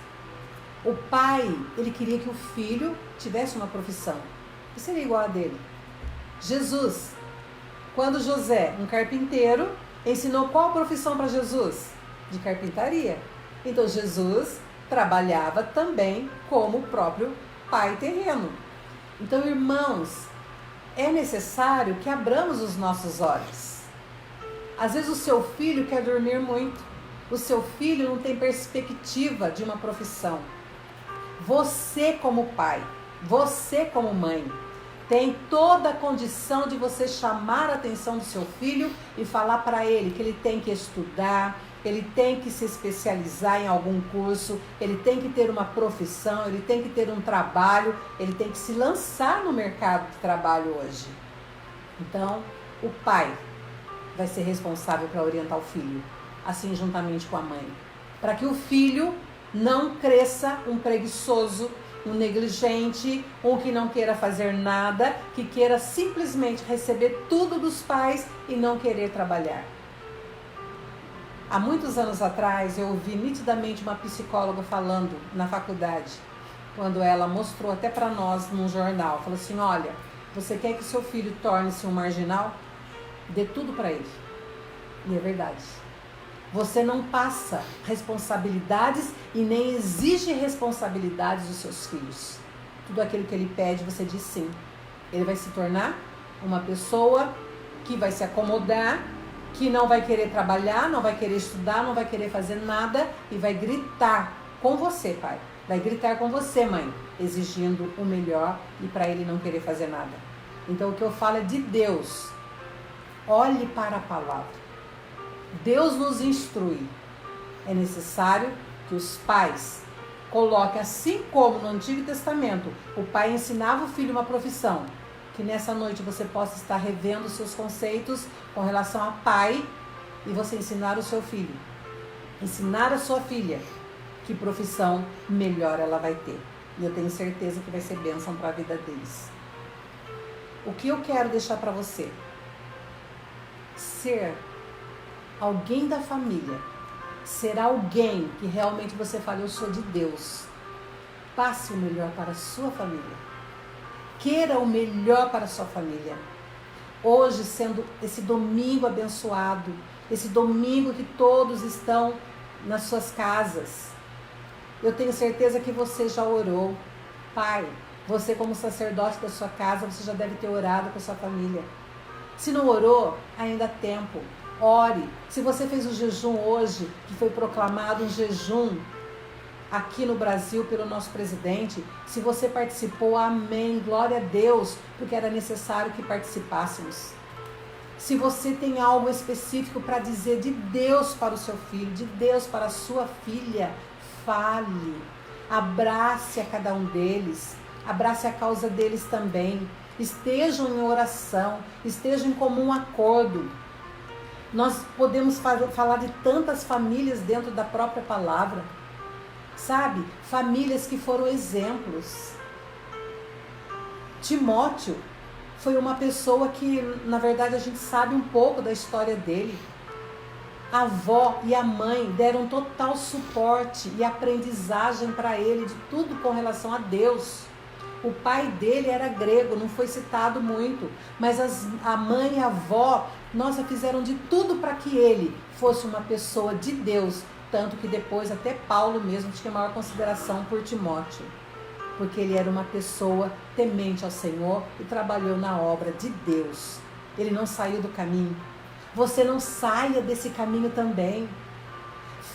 A: O pai, ele queria que o filho tivesse uma profissão. Que seria igual a dele. Jesus, quando José, um carpinteiro, ensinou qual profissão para Jesus? De carpintaria. Então Jesus trabalhava também como o próprio pai terreno. Então, irmãos, é necessário que abramos os nossos olhos. Às vezes o seu filho quer dormir muito. O seu filho não tem perspectiva de uma profissão. Você como pai, você como mãe, tem toda a condição de você chamar a atenção do seu filho e falar para ele que ele tem que estudar, ele tem que se especializar em algum curso, ele tem que ter uma profissão, ele tem que ter um trabalho, ele tem que se lançar no mercado de trabalho hoje. Então, o pai vai ser responsável para orientar o filho, assim juntamente com a mãe, para que o filho não cresça um preguiçoso, um negligente, um que não queira fazer nada, que queira simplesmente receber tudo dos pais e não querer trabalhar. Há muitos anos atrás, eu ouvi nitidamente uma psicóloga falando na faculdade, quando ela mostrou até para nós num jornal, falou assim, olha, você quer que seu filho torne-se um marginal? Dê tudo para ele. E é verdade. Você não passa responsabilidades e nem exige responsabilidades dos seus filhos. Tudo aquilo que ele pede, você diz sim. Ele vai se tornar uma pessoa que vai se acomodar, que não vai querer trabalhar, não vai querer estudar, não vai querer fazer nada e vai gritar com você, pai. Vai gritar com você, mãe, exigindo o melhor e para ele não querer fazer nada. Então o que eu falo é de Deus. Olhe para a palavra. Deus nos instrui. É necessário que os pais coloquem, assim como no Antigo Testamento, o pai ensinava o filho uma profissão, que nessa noite você possa estar revendo seus conceitos com relação a pai e você ensinar o seu filho, ensinar a sua filha que profissão melhor ela vai ter. E eu tenho certeza que vai ser bênção para a vida deles. O que eu quero deixar para você? Ser alguém da família, ser alguém que realmente você fala, eu sou de Deus. Passe o melhor para a sua família. Queira o melhor para a sua família. Hoje, sendo esse domingo abençoado, esse domingo que todos estão nas suas casas, eu tenho certeza que você já orou. Pai, você como sacerdote da sua casa, você já deve ter orado com a sua família. Se não orou, ainda há tempo. Ore. Se você fez o jejum hoje, que foi proclamado um jejum aqui no Brasil pelo nosso presidente, se você participou, amém, glória a Deus, porque era necessário que participássemos. Se você tem algo específico para dizer de Deus para o seu filho, de Deus para a sua filha, fale, abrace a cada um deles, abrace a causa deles também, estejam em oração, estejam em comum acordo. Nós podemos falar de tantas famílias dentro da própria palavra, sabe? Famílias que foram exemplos. Timóteo foi uma pessoa que, na verdade, a gente sabe um pouco da história dele. A avó e a mãe deram total suporte e aprendizagem para ele de tudo com relação a Deus. O pai dele era grego, não foi citado muito, mas a mãe e a avó, nossa, fizeram de tudo para que ele fosse uma pessoa de Deus, tanto que depois até Paulo mesmo tinha maior consideração por Timóteo, porque ele era uma pessoa temente ao Senhor e trabalhou na obra de Deus. Ele não saiu do caminho. você não saia desse caminho também.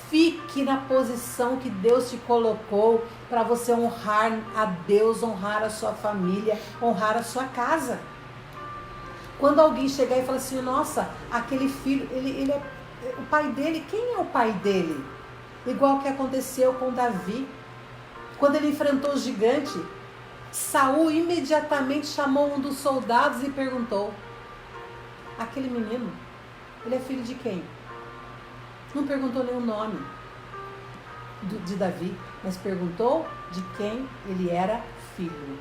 A: Fique na posição que Deus te colocou para você honrar a Deus, honrar a sua família, honrar a sua casa. Quando alguém chegar e falar assim, nossa, aquele filho, ele é o pai dele, quem é o pai dele? Igual que aconteceu com Davi. Quando ele enfrentou o gigante, Saul imediatamente chamou um dos soldados e perguntou, aquele menino, ele é filho de quem? Não perguntou nem o nome de Davi, mas perguntou de quem ele era filho.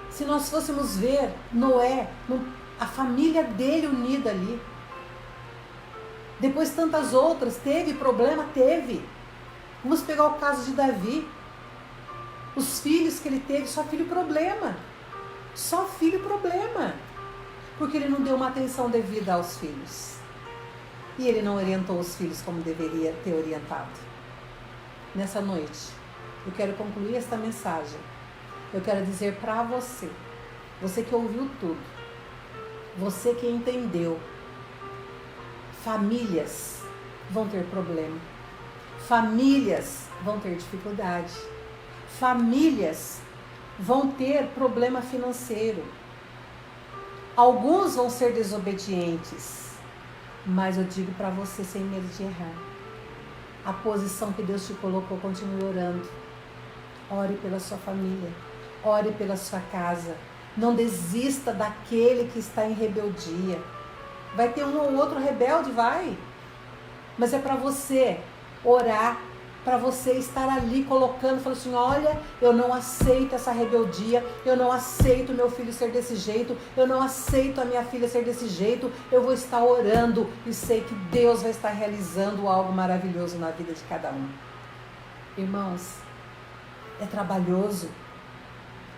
A: Se nós fôssemos ver Noé, a família dele unida ali, depois tantas outras, teve problema? Teve. Vamos pegar o caso de Davi. Os filhos que ele teve, só filho problema. Só filho problema. Porque ele não deu uma atenção devida aos filhos. E ele não orientou os filhos como deveria ter orientado. Nessa noite, eu quero concluir esta mensagem. Eu quero dizer para você, você que ouviu tudo, você que entendeu, famílias vão ter problema. Famílias vão ter dificuldade. Famílias vão ter problema financeiro. Alguns vão ser desobedientes. Mas eu digo para você sem medo de errar. A posição que Deus te colocou, continue orando. Ore pela sua família. Ore pela sua casa. Não desista daquele que está em rebeldia. Vai ter um ou outro rebelde, vai. Mas é para você orar, para você estar ali colocando, falando assim, olha, eu não aceito essa rebeldia, eu não aceito meu filho ser desse jeito, eu não aceito a minha filha ser desse jeito, eu vou estar orando e sei que Deus vai estar realizando algo maravilhoso na vida de cada um. Irmãos, é trabalhoso,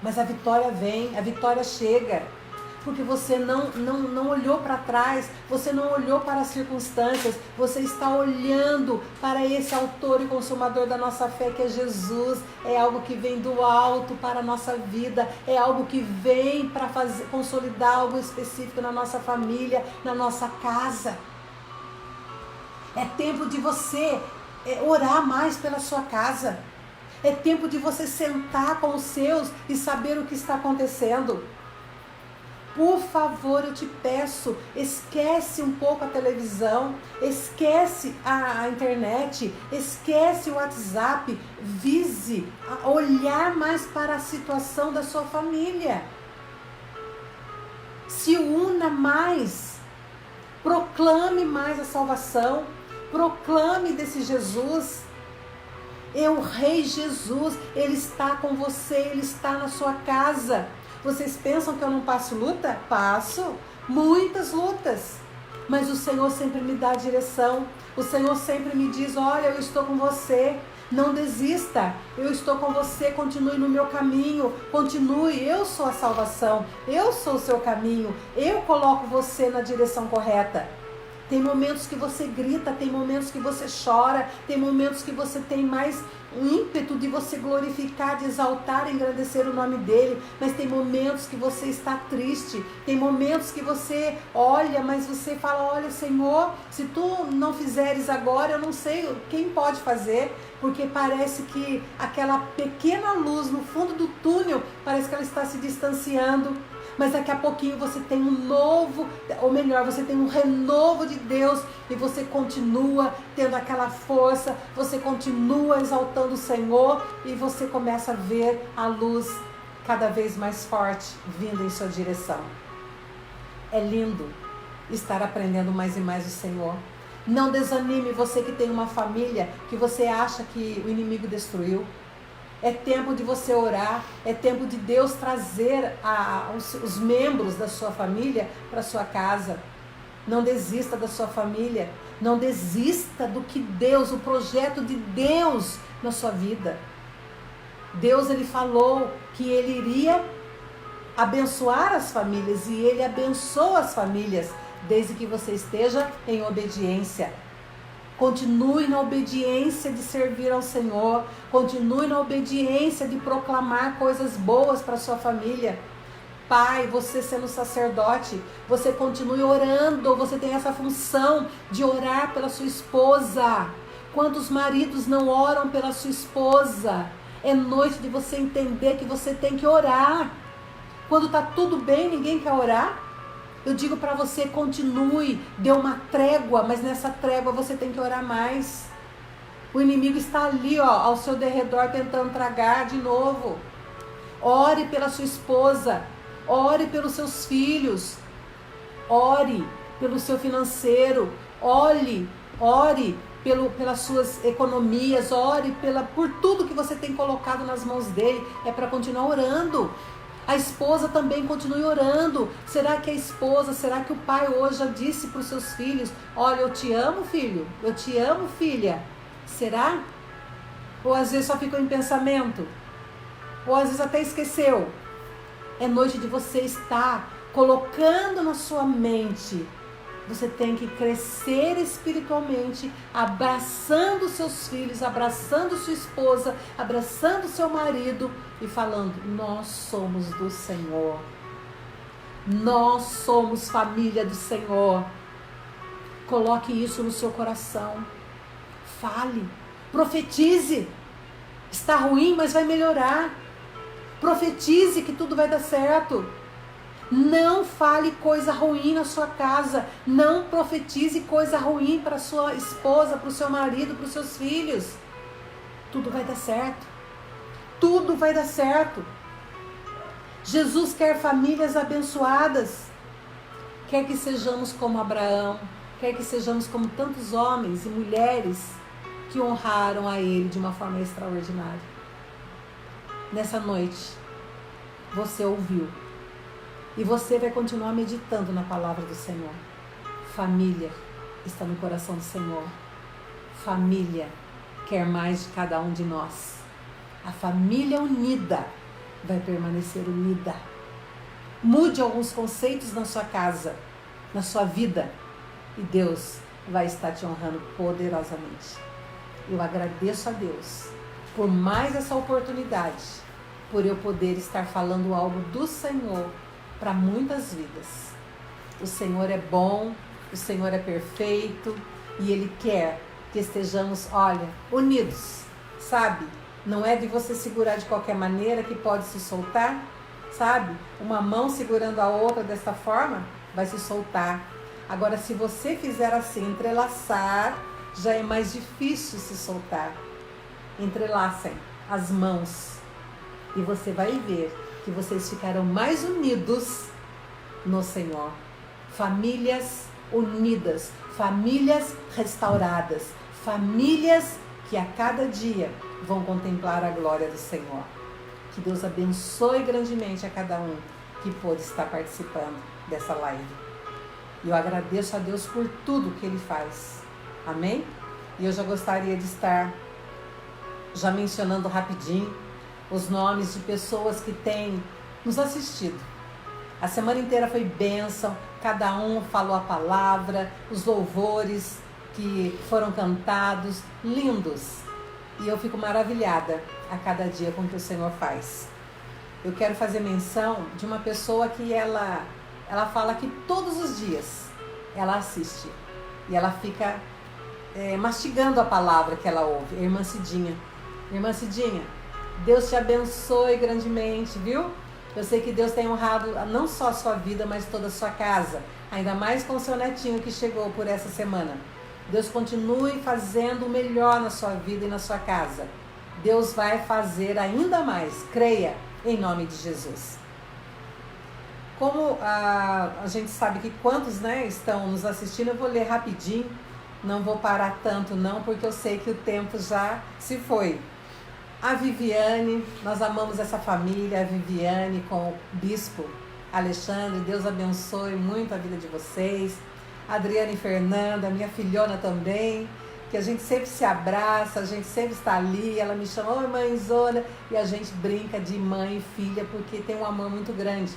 A: mas a vitória vem, a vitória chega. Porque você não olhou para trás, você não olhou para as circunstâncias, você está olhando para esse autor e consumador da nossa fé, que é Jesus. É algo que vem do alto para a nossa vida, é algo que vem para consolidar algo específico na nossa família, na nossa casa. É tempo de você orar mais pela sua casa. É tempo de você sentar com os seus e saber o que está acontecendo. Por favor, eu te peço, esquece um pouco a televisão, esquece a internet, esquece o WhatsApp, vise olhar mais para a situação da sua família. Se una mais, proclame mais a salvação, proclame desse Jesus. O Rei Jesus, Ele está com você, Ele está na sua casa. Vocês pensam que eu não passo luta? Passo, muitas lutas. Mas o Senhor sempre me dá a direção. O Senhor sempre me diz, olha, eu estou com você. Não desista, eu estou com você, continue no meu caminho, continue, eu sou a salvação, eu sou o seu caminho, eu coloco você na direção correta. Tem momentos que você grita, tem momentos que você chora, tem momentos que você tem mais um ímpeto de você glorificar, de exaltar e engrandecer o nome dele, mas tem momentos que você está triste, tem momentos que você olha, mas você fala, olha Senhor, se tu não fizeres agora, eu não sei quem pode fazer, porque parece que aquela pequena luz no fundo do túnel, parece que ela está se distanciando. Mas daqui a pouquinho você tem um novo, ou melhor, você tem um renovo de Deus e você continua tendo aquela força, você continua exaltando o Senhor e você começa a ver a luz cada vez mais forte vindo em sua direção. É lindo estar aprendendo mais e mais o Senhor. Não desanime, você que tem uma família que você acha que o inimigo destruiu. É tempo de você orar, é tempo de Deus trazer os membros da sua família para a sua casa. Não desista da sua família, não desista do que Deus, o projeto de Deus na sua vida. Deus, Ele falou que Ele iria abençoar as famílias e Ele abençoa as famílias, desde que você esteja em obediência. Continue na obediência de servir ao Senhor. Continue na obediência de proclamar coisas boas para a sua família. pai, você sendo sacerdote, você continue orando, você tem essa função de orar pela sua esposa. Quantos maridos não oram pela sua esposa? É noite de você entender que você tem que orar. Quando está tudo bem, ninguém quer orar. Eu digo para você, continue, dê uma trégua, mas nessa trégua você tem que orar mais. O inimigo está ali, ó, ao seu derredor, tentando tragar de novo. Ore pela sua esposa, ore pelos seus filhos, ore pelo seu financeiro, ore pelas suas economias, ore por tudo que você tem colocado nas mãos dele. É para continuar orando. A esposa também continue orando. Será que a esposa, será que o pai hoje já disse para os seus filhos: olha, eu te amo, filho, eu te amo, filha? Será? Ou às vezes só ficou em pensamento? Ou às vezes até esqueceu? É noite de você estar colocando na sua mente. Você tem que crescer espiritualmente, abraçando seus filhos, abraçando sua esposa, abraçando seu marido e falando: nós somos do Senhor. Nós somos família do Senhor. Coloque isso no seu coração. Fale, profetize. Está ruim, mas vai melhorar. Profetize que tudo vai dar certo. Não fale coisa ruim na sua casa. Não profetize coisa ruim para sua esposa, para o seu marido, para os seus filhos. Tudo vai dar certo. Tudo vai dar certo. Jesus quer famílias abençoadas. Quer que sejamos como Abraão. Quer que sejamos como tantos homens e mulheres que honraram a Ele de uma forma extraordinária. Nessa noite, você ouviu. E você vai continuar meditando na palavra do Senhor. Família está no coração do Senhor. Família quer mais de cada um de nós. A família unida vai permanecer unida. Mude alguns conceitos na sua casa, na sua vida, e Deus vai estar te honrando poderosamente. Eu agradeço a Deus por mais essa oportunidade, por eu poder estar falando algo do Senhor para muitas vidas. O Senhor é bom, o Senhor é perfeito e Ele quer que estejamos, olha, unidos, sabe? Não é de você segurar de qualquer maneira que pode se soltar, sabe? Uma mão segurando a outra desta forma vai se soltar. Agora, se você fizer assim, entrelaçar, já é mais difícil se soltar. Entrelacem as mãos e você vai ver que vocês ficarão mais unidos no Senhor. Famílias unidas, famílias restauradas, famílias que a cada dia vão contemplar a glória do Senhor. Que Deus abençoe grandemente a cada um que pôde estar participando dessa live. E eu agradeço a Deus por tudo que Ele faz. Amém? E eu já gostaria de estar já mencionando rapidinho os nomes de pessoas que têm nos assistido. A semana inteira foi bênção, cada um falou a palavra, os louvores que foram cantados, lindos. E eu fico maravilhada a cada dia com o que o Senhor faz. Eu quero fazer menção de uma pessoa que ela fala que todos os dias ela assiste. E ela fica mastigando a palavra que ela ouve. A irmã Cidinha. Irmã Cidinha, Deus te abençoe grandemente, viu? Eu sei que Deus tem honrado não só a sua vida, mas toda a sua casa. Ainda mais com o seu netinho que chegou por essa semana. Deus continue fazendo o melhor na sua vida e na sua casa. Deus vai fazer ainda mais. Creia, em nome de Jesus. Como a gente sabe que quantos estão nos assistindo, eu vou ler rapidinho. Não vou parar tanto não, porque eu sei que o tempo já se foi. A Viviane, nós amamos essa família, a Viviane com o Bispo Alexandre, Deus abençoe muito a vida de vocês. A Adriana e Fernanda, minha filhona também, que a gente sempre se abraça, a gente sempre está ali, ela me chama, oi mãezona, e a gente brinca de mãe e filha, porque tem um amor muito grande.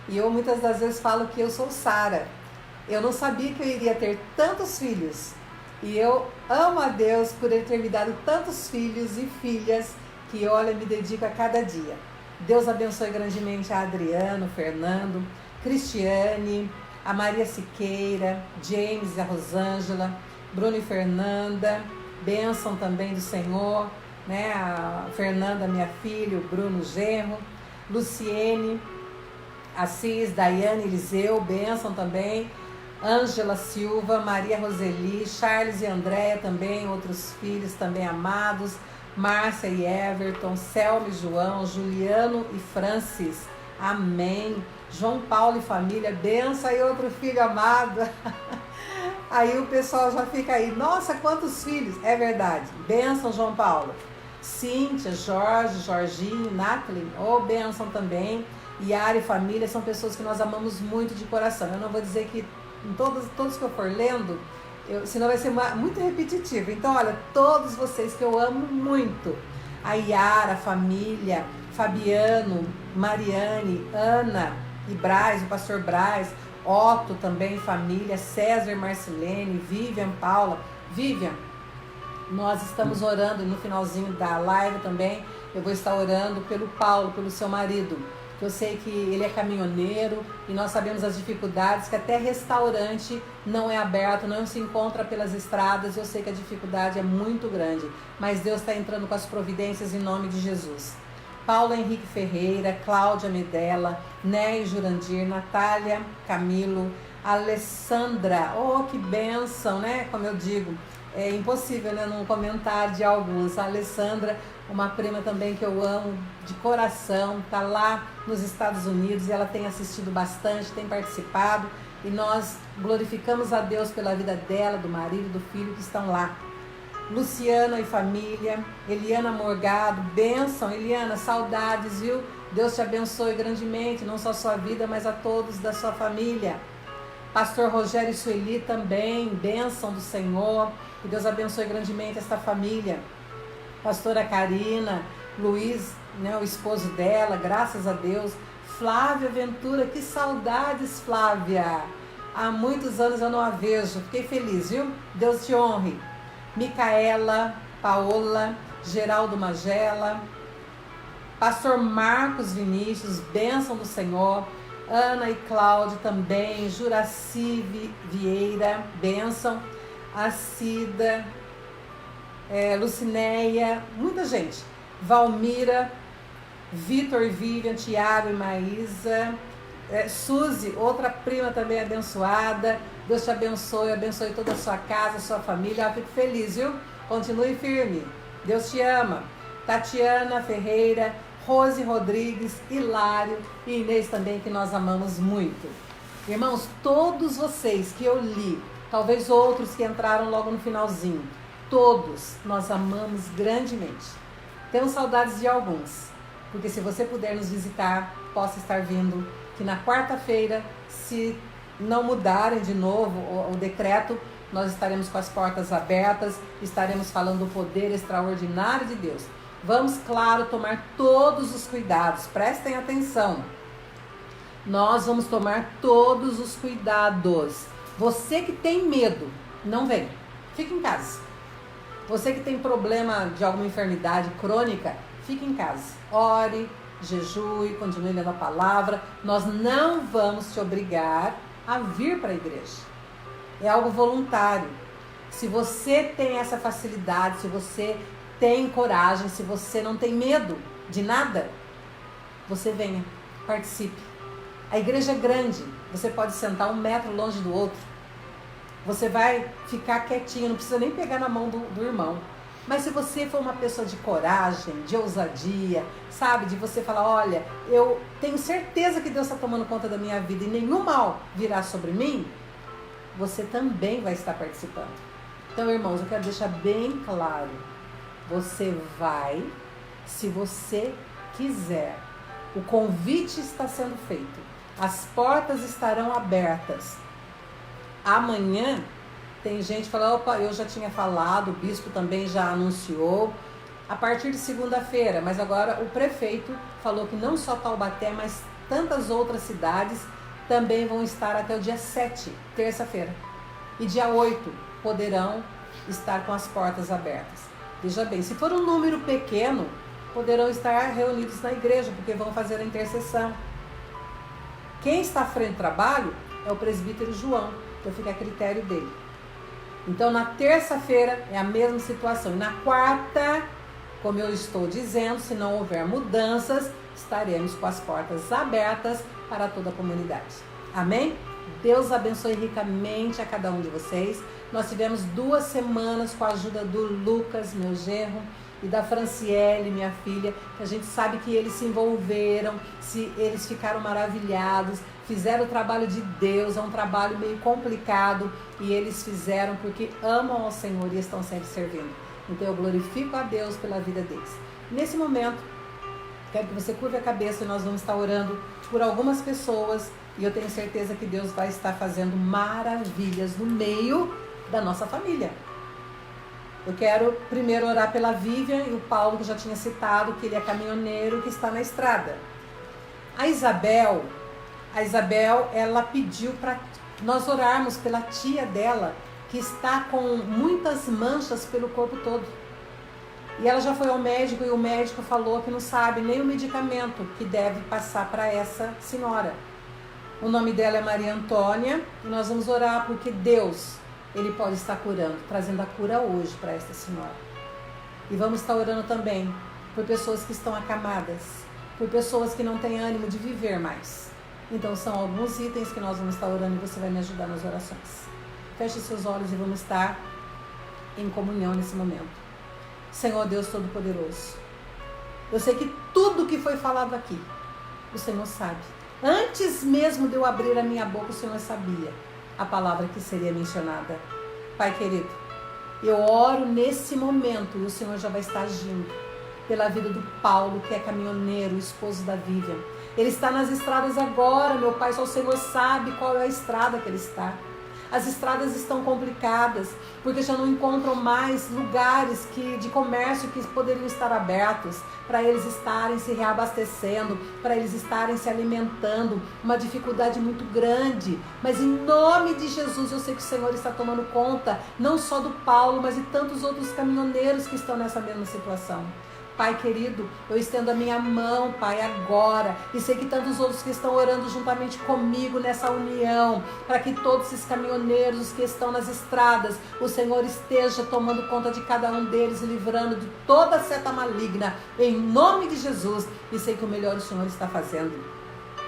A: E eu muitas das vezes falo que eu sou Sara. Eu não sabia que eu iria ter tantos filhos. E eu amo a Deus por Ele ter me dado tantos filhos e filhas que, olha, me dedico a cada dia. Deus abençoe grandemente a Adriano, Fernando, Cristiane, a Maria Siqueira, James e a Rosângela, Bruno e Fernanda, bênção também do Senhor, né? A Fernanda, minha filha, o Bruno genro, Luciene, Assis, Daiane Eliseu, bênção também, Ângela Silva, Maria Roseli, Charles e Andréia também, outros filhos também amados, Márcia e Everton, Selma e João, Juliano e Francis, amém. João Paulo e família, benção e outro filho amado. Aí o pessoal já fica aí, nossa, quantos filhos, é verdade, benção João Paulo. Cíntia, Jorge, Jorginho, Nathalie, bênção também. Yara e família são pessoas que nós amamos muito de coração. Eu não vou dizer que em todos que eu for lendo, senão vai ser muito repetitivo. Então, olha, todos vocês que eu amo muito. A Yara, a família, Fabiano, Mariane, Ana e Braz, o pastor Braz, Otto também, família, César e Marcilene, Vivian, Paula. Vivian, nós estamos orando no finalzinho da live também. Eu vou estar orando pelo Paulo, pelo seu marido. Eu sei que ele é caminhoneiro e nós sabemos as dificuldades, que até restaurante não é aberto, não se encontra pelas estradas. Eu sei que a dificuldade é muito grande, mas Deus está entrando com as providências em nome de Jesus. Paulo Henrique Ferreira, Cláudia Medella, Né Jurandir, Natália Camilo, Alessandra, que bênção, né? Como eu digo, é impossível, né, não comentar de alguns. A Alessandra, uma prima também que eu amo de coração, está lá nos Estados Unidos e ela tem assistido bastante, tem participado e nós glorificamos a Deus pela vida dela, do marido e do filho que estão lá. Luciana e família, Eliana Morgado, bênção, Eliana, saudades, viu? Deus te abençoe grandemente, não só a sua vida, mas a todos da sua família. Pastor Rogério e Sueli também, bênção do Senhor, que Deus abençoe grandemente esta família. Pastora Karina, Luiz, né, o esposo dela, graças a Deus. Flávia Ventura, que saudades, Flávia. Há muitos anos eu não a vejo, fiquei feliz, viu? Deus te honre. Micaela, Paola, Geraldo Magela, Pastor Marcos Vinícius, bênção do Senhor. Ana e Cláudio também, Juraci Vieira, bênção. A Cida, Lucinéia, muita gente. Valmira, Vitor e Vivian, Tiago e Maísa, Suzy, outra prima também abençoada. Deus te abençoe, abençoe toda a sua casa, a sua família. Eu fico feliz, viu? Continue firme. Deus te ama. Tatiana Ferreira, Rose Rodrigues, Hilário e Inês também, que nós amamos muito. Irmãos, todos vocês que eu li, talvez outros que entraram logo no finalzinho, todos nós amamos grandemente. Temos saudades de alguns, porque se você puder nos visitar, possa estar vindo, que na quarta-feira, se não mudarem de novo o decreto, nós estaremos com as portas abertas, estaremos falando do poder extraordinário de Deus. Vamos, claro, tomar todos os cuidados, prestem atenção. Nós vamos tomar todos os cuidados. Você que tem medo, não vem, fique em casa. Você que tem problema de alguma enfermidade crônica, fique em casa. Ore, jejue, continue lendo a palavra. Nós não vamos te obrigar a vir para a igreja. É algo voluntário. Se você tem essa facilidade, se você tem coragem, se você não tem medo de nada, você venha, participe. A igreja é grande, você pode sentar 1 metro longe do outro. Você vai ficar quietinho, não precisa nem pegar na mão do irmão. Mas se você for uma pessoa de coragem, de ousadia, sabe, de você falar, olha, eu tenho certeza que Deus está tomando conta da minha vida e nenhum mal virá sobre mim, você também vai estar participando. Então, irmãos, eu quero deixar bem claro, você vai, se você quiser. O convite está sendo feito. As portas estarão abertas. Amanhã tem gente falando, opa, eu já tinha falado, o bispo também já anunciou, a partir de segunda-feira, mas agora o prefeito falou que não só Taubaté, mas tantas outras cidades também vão estar até o dia 7, terça-feira. E dia 8 poderão estar com as portas abertas. Veja bem, se for um número pequeno, poderão estar reunidos na igreja, porque vão fazer a intercessão. Quem está à frente do trabalho é o presbítero João, então fica a critério dele. Então na terça-feira é a mesma situação. E na quarta, como eu estou dizendo, se não houver mudanças, estaremos com as portas abertas para toda a comunidade. Amém? Deus abençoe ricamente a cada um de vocês. Nós tivemos 2 semanas com a ajuda do Lucas, meu genro, e da Franciele, minha filha, que a gente sabe que eles se envolveram, eles ficaram maravilhados, fizeram o trabalho de Deus, é um trabalho meio complicado, e eles fizeram porque amam ao Senhor e estão sempre servindo. Então eu glorifico a Deus pela vida deles. Nesse momento, quero que você curve a cabeça e nós vamos estar orando por algumas pessoas, e eu tenho certeza que Deus vai estar fazendo maravilhas no meio da nossa família. Eu quero primeiro orar pela Vivian e o Paulo, que já tinha citado, que ele é caminhoneiro que está na estrada. A Isabel, ela pediu para nós orarmos pela tia dela, que está com muitas manchas pelo corpo todo. E ela já foi ao médico e o médico falou que não sabe nem o medicamento que deve passar para essa senhora. O nome dela é Maria Antônia e nós vamos orar porque Deus, Ele pode estar curando, trazendo a cura hoje para esta senhora. E vamos estar orando também por pessoas que estão acamadas, por pessoas que não têm ânimo de viver mais. Então são alguns itens que nós vamos estar orando e você vai me ajudar nas orações. Feche seus olhos e vamos estar em comunhão nesse momento. Senhor Deus Todo-Poderoso, eu sei que tudo que foi falado aqui, o Senhor sabe. Antes mesmo de eu abrir a minha boca, o Senhor sabia a palavra que seria mencionada. Pai querido, eu oro nesse momento e o Senhor já vai estar agindo pela vida do Paulo, que é caminhoneiro, o esposo da Vivian. Ele está nas estradas agora, meu Pai, só o Senhor sabe qual é a estrada que ele está. As estradas estão complicadas, porque já não encontram mais lugares de comércio que poderiam estar abertos, para eles estarem se reabastecendo, para eles estarem se alimentando, uma dificuldade muito grande. Mas em nome de Jesus, eu sei que o Senhor está tomando conta, não só do Paulo, mas de tantos outros caminhoneiros que estão nessa mesma situação. Pai querido, eu estendo a minha mão, Pai, agora, e sei que tantos outros que estão orando juntamente comigo nessa união, para que todos esses caminhoneiros, os que estão nas estradas, o Senhor esteja tomando conta de cada um deles e livrando de toda seta maligna, em nome de Jesus, e sei que o melhor o Senhor está fazendo.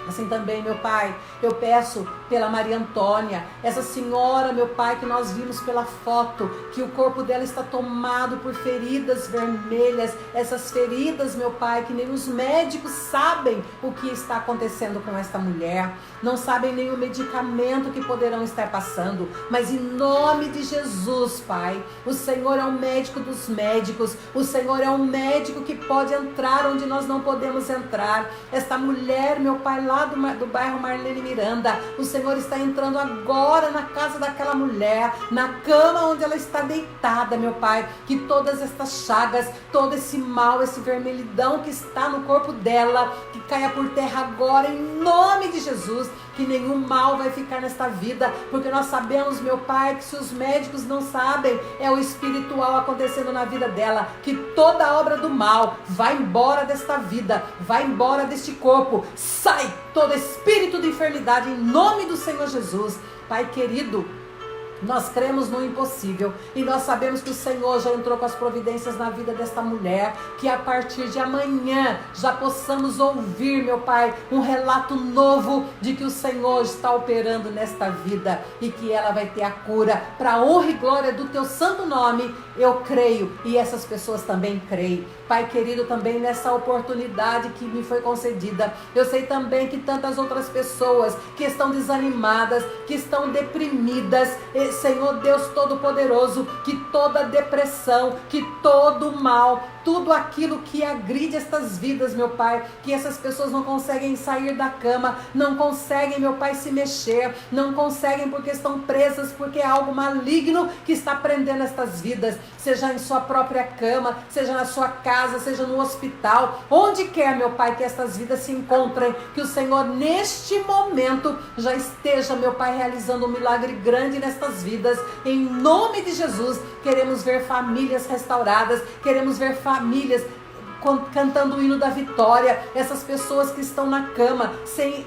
A: Assim também, meu Pai, eu peço pela Maria Antônia, essa senhora, meu Pai, que nós vimos pela foto, que o corpo dela está tomado por feridas vermelhas, essas feridas, meu Pai, que nem os médicos sabem o que está acontecendo com esta mulher, não sabem nem o medicamento que poderão estar passando, mas em nome de Jesus, Pai, o Senhor é o médico dos médicos, o Senhor é um médico que pode entrar onde nós não podemos entrar. Esta mulher, meu Pai, lá do bairro Marlene Miranda, o Senhor está entrando agora na casa daquela mulher, na cama onde ela está deitada, meu Pai, que todas estas chagas, todo esse mal, esse vermelhidão que está no corpo dela, que caia por terra agora, em nome de Jesus, que nenhum mal vai ficar nesta vida, porque nós sabemos, meu Pai, que se os médicos não sabem, é o espiritual acontecendo na vida dela, que toda a obra do mal vai embora desta vida, vai embora deste corpo, sai todo espírito de enfermidade em nome do Senhor Jesus. Pai querido, nós cremos no impossível e nós sabemos que o Senhor já entrou com as providências na vida desta mulher, que a partir de amanhã já possamos ouvir, meu Pai, um relato novo de que o Senhor está operando nesta vida e que ela vai ter a cura para a honra e glória do teu santo nome. Eu creio e essas pessoas também creem. Pai querido, também nessa oportunidade que me foi concedida, eu sei também que tantas outras pessoas que estão desanimadas, que estão deprimidas, Senhor Deus Todo-Poderoso, que toda depressão, que todo mal, tudo aquilo que agride estas vidas, meu Pai, que essas pessoas não conseguem sair da cama, não conseguem, meu Pai, se mexer, não conseguem porque estão presas, porque é algo maligno que está prendendo estas vidas, seja em sua própria cama, seja na sua casa, seja no hospital, onde quer, meu Pai, que estas vidas se encontrem, que o Senhor neste momento já esteja, meu Pai, realizando um milagre grande nestas vidas, em nome de Jesus. Queremos ver famílias restauradas, queremos ver famílias cantando o hino da vitória, essas pessoas que estão na cama, sem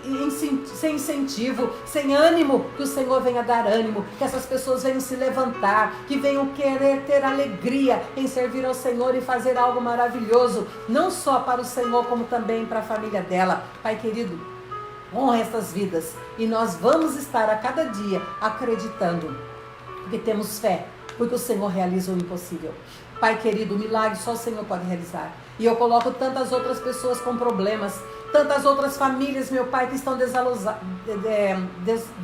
A: incentivo, sem ânimo, que o Senhor venha dar ânimo, que essas pessoas venham se levantar, que venham querer ter alegria em servir ao Senhor e fazer algo maravilhoso, não só para o Senhor, como também para a família dela. Pai querido, honra essas vidas, e nós vamos estar a cada dia acreditando, porque temos fé, porque o Senhor realiza o impossível. Pai querido, o milagre só o Senhor pode realizar. E eu coloco tantas outras pessoas com problemas, tantas outras famílias, meu Pai, que estão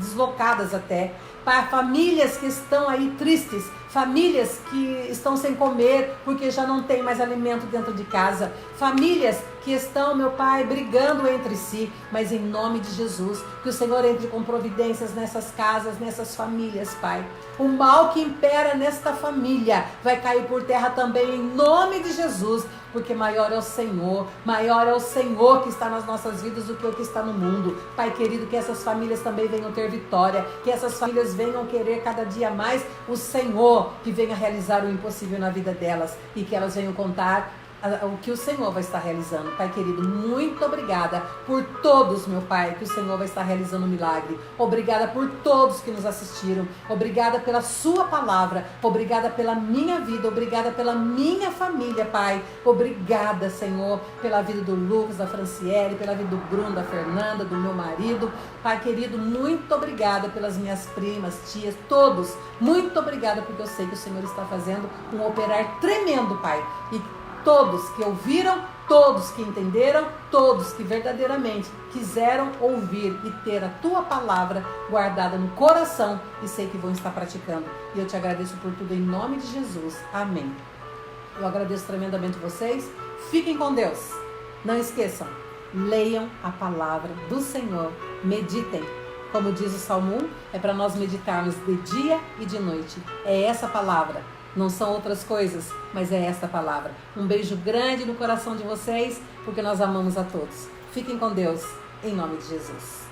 A: deslocadas até. Pai, famílias que estão aí tristes, famílias que estão sem comer porque já não tem mais alimento dentro de casa, famílias que estão, meu Pai, brigando entre si, mas em nome de Jesus, que o Senhor entre com providências nessas casas, nessas famílias, Pai. O mal que impera nesta família vai cair por terra também em nome de Jesus, porque maior é o Senhor que está nas nossas vidas do que o que está no mundo. Pai querido, que essas famílias também venham ter vitória, que essas famílias venham querer cada dia mais o Senhor, que venha realizar o impossível na vida delas, e que elas venham contar o que o Senhor vai estar realizando. Pai querido, muito obrigada por todos, meu Pai, que o Senhor vai estar realizando um milagre. Obrigada por todos que nos assistiram. Obrigada pela sua palavra. Obrigada pela minha vida. Obrigada pela minha família, Pai. Obrigada, Senhor, pela vida do Lucas, da Franciele, pela vida do Bruno, da Fernanda, do meu marido. Pai querido, muito obrigada pelas minhas primas, tias, todos. Muito obrigada, porque eu sei que o Senhor está fazendo um operar tremendo, Pai. E todos que ouviram, todos que entenderam, todos que verdadeiramente quiseram ouvir e ter a tua palavra guardada no coração, e sei que vão estar praticando. E eu te agradeço por tudo em nome de Jesus. Amém. Eu agradeço tremendamente vocês. Fiquem com Deus. Não esqueçam, leiam a palavra do Senhor. Meditem. Como diz o Salmo 1, é para nós meditarmos de dia e de noite. É essa palavra. Não são outras coisas, mas é esta palavra. Um beijo grande no coração de vocês, porque nós amamos a todos. Fiquem com Deus, em nome de Jesus.